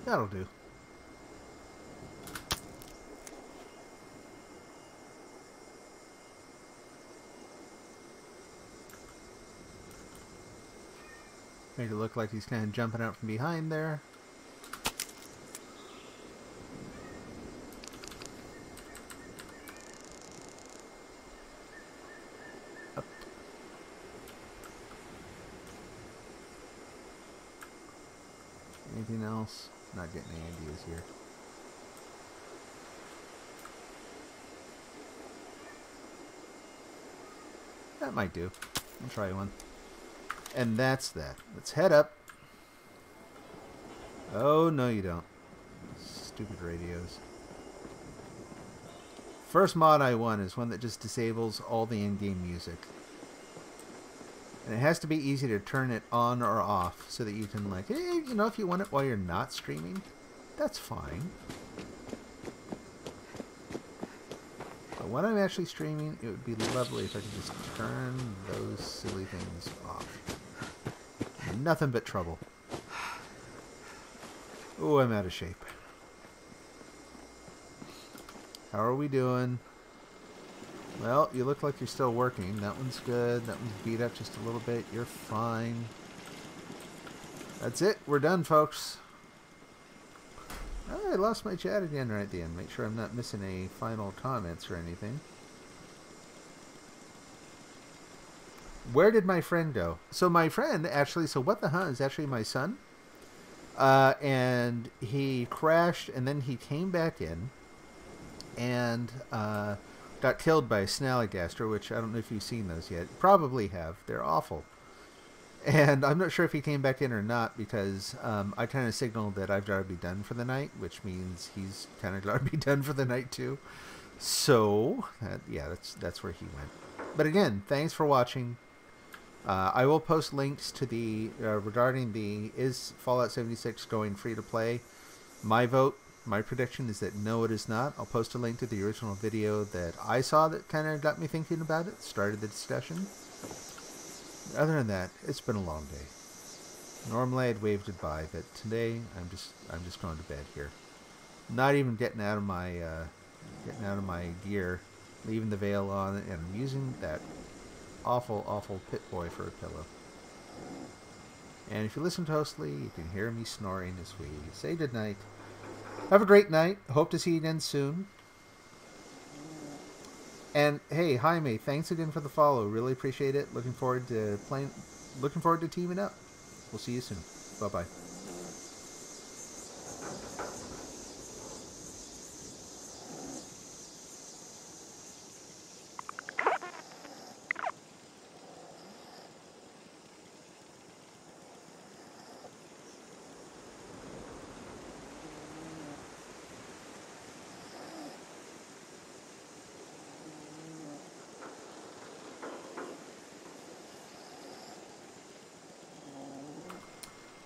That'll do. Make it look like he's kind of jumping out from behind there. Up. Anything else? Not getting any ideas here. That might do. I'll try one. And that's that. Let's head up. Oh, no you don't. Stupid radios. First mod I want is one that just disables all the in-game music. And it has to be easy to turn it on or off so that you can, like, hey, you know, if you want it while you're not streaming, that's fine. But when I'm actually streaming, it would be lovely if I could just turn those silly things off. Nothing but trouble. Oh, I'm out of shape. How are we doing? Well, you look like you're still working. That one's good. That one's beat up just a little bit. You're fine. That's it. We're done, folks. Oh, I lost my chat again right at the end. Make sure I'm not missing any final comments or anything. Where did my friend go? So my friend, actually, so WhatTheHuh is actually my son. And he crashed, and then he came back in and got killed by a snallygaster, which I don't know if you've seen those yet. Probably have. They're awful. And I'm not sure if he came back in or not, because I kind of signaled that I've got to be done for the night, which means he's kind of got to be done for the night too. So, yeah, that's where he went. But again, thanks for watching. I will post links to the regarding the is Fallout 76 going free to play. My vote, my prediction is that no, it is not. I'll post a link to the original video that I saw that kind of got me thinking about it, started the discussion. Other than that, it's been a long day. Normally I'd wave goodbye, but today I'm just going to bed here. Not even getting out of my gear, leaving the veil on, and I'm using that awful pit boy for a pillow. And if you listen closely, you can hear me snoring as we say goodnight. Have a great night. Hope to see you again soon. And hey, Jaime, thanks again for the follow. Really appreciate it. Looking forward to playing. Looking forward to teaming up. We'll see you soon. Bye bye.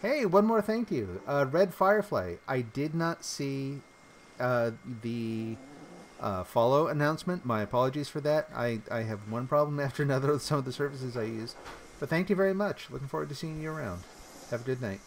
Hey, one more thank you. Red Firefly. I did not see the follow announcement. My apologies for that. I have one problem after another with some of the services I use. But thank you very much. Looking forward to seeing you around. Have a good night.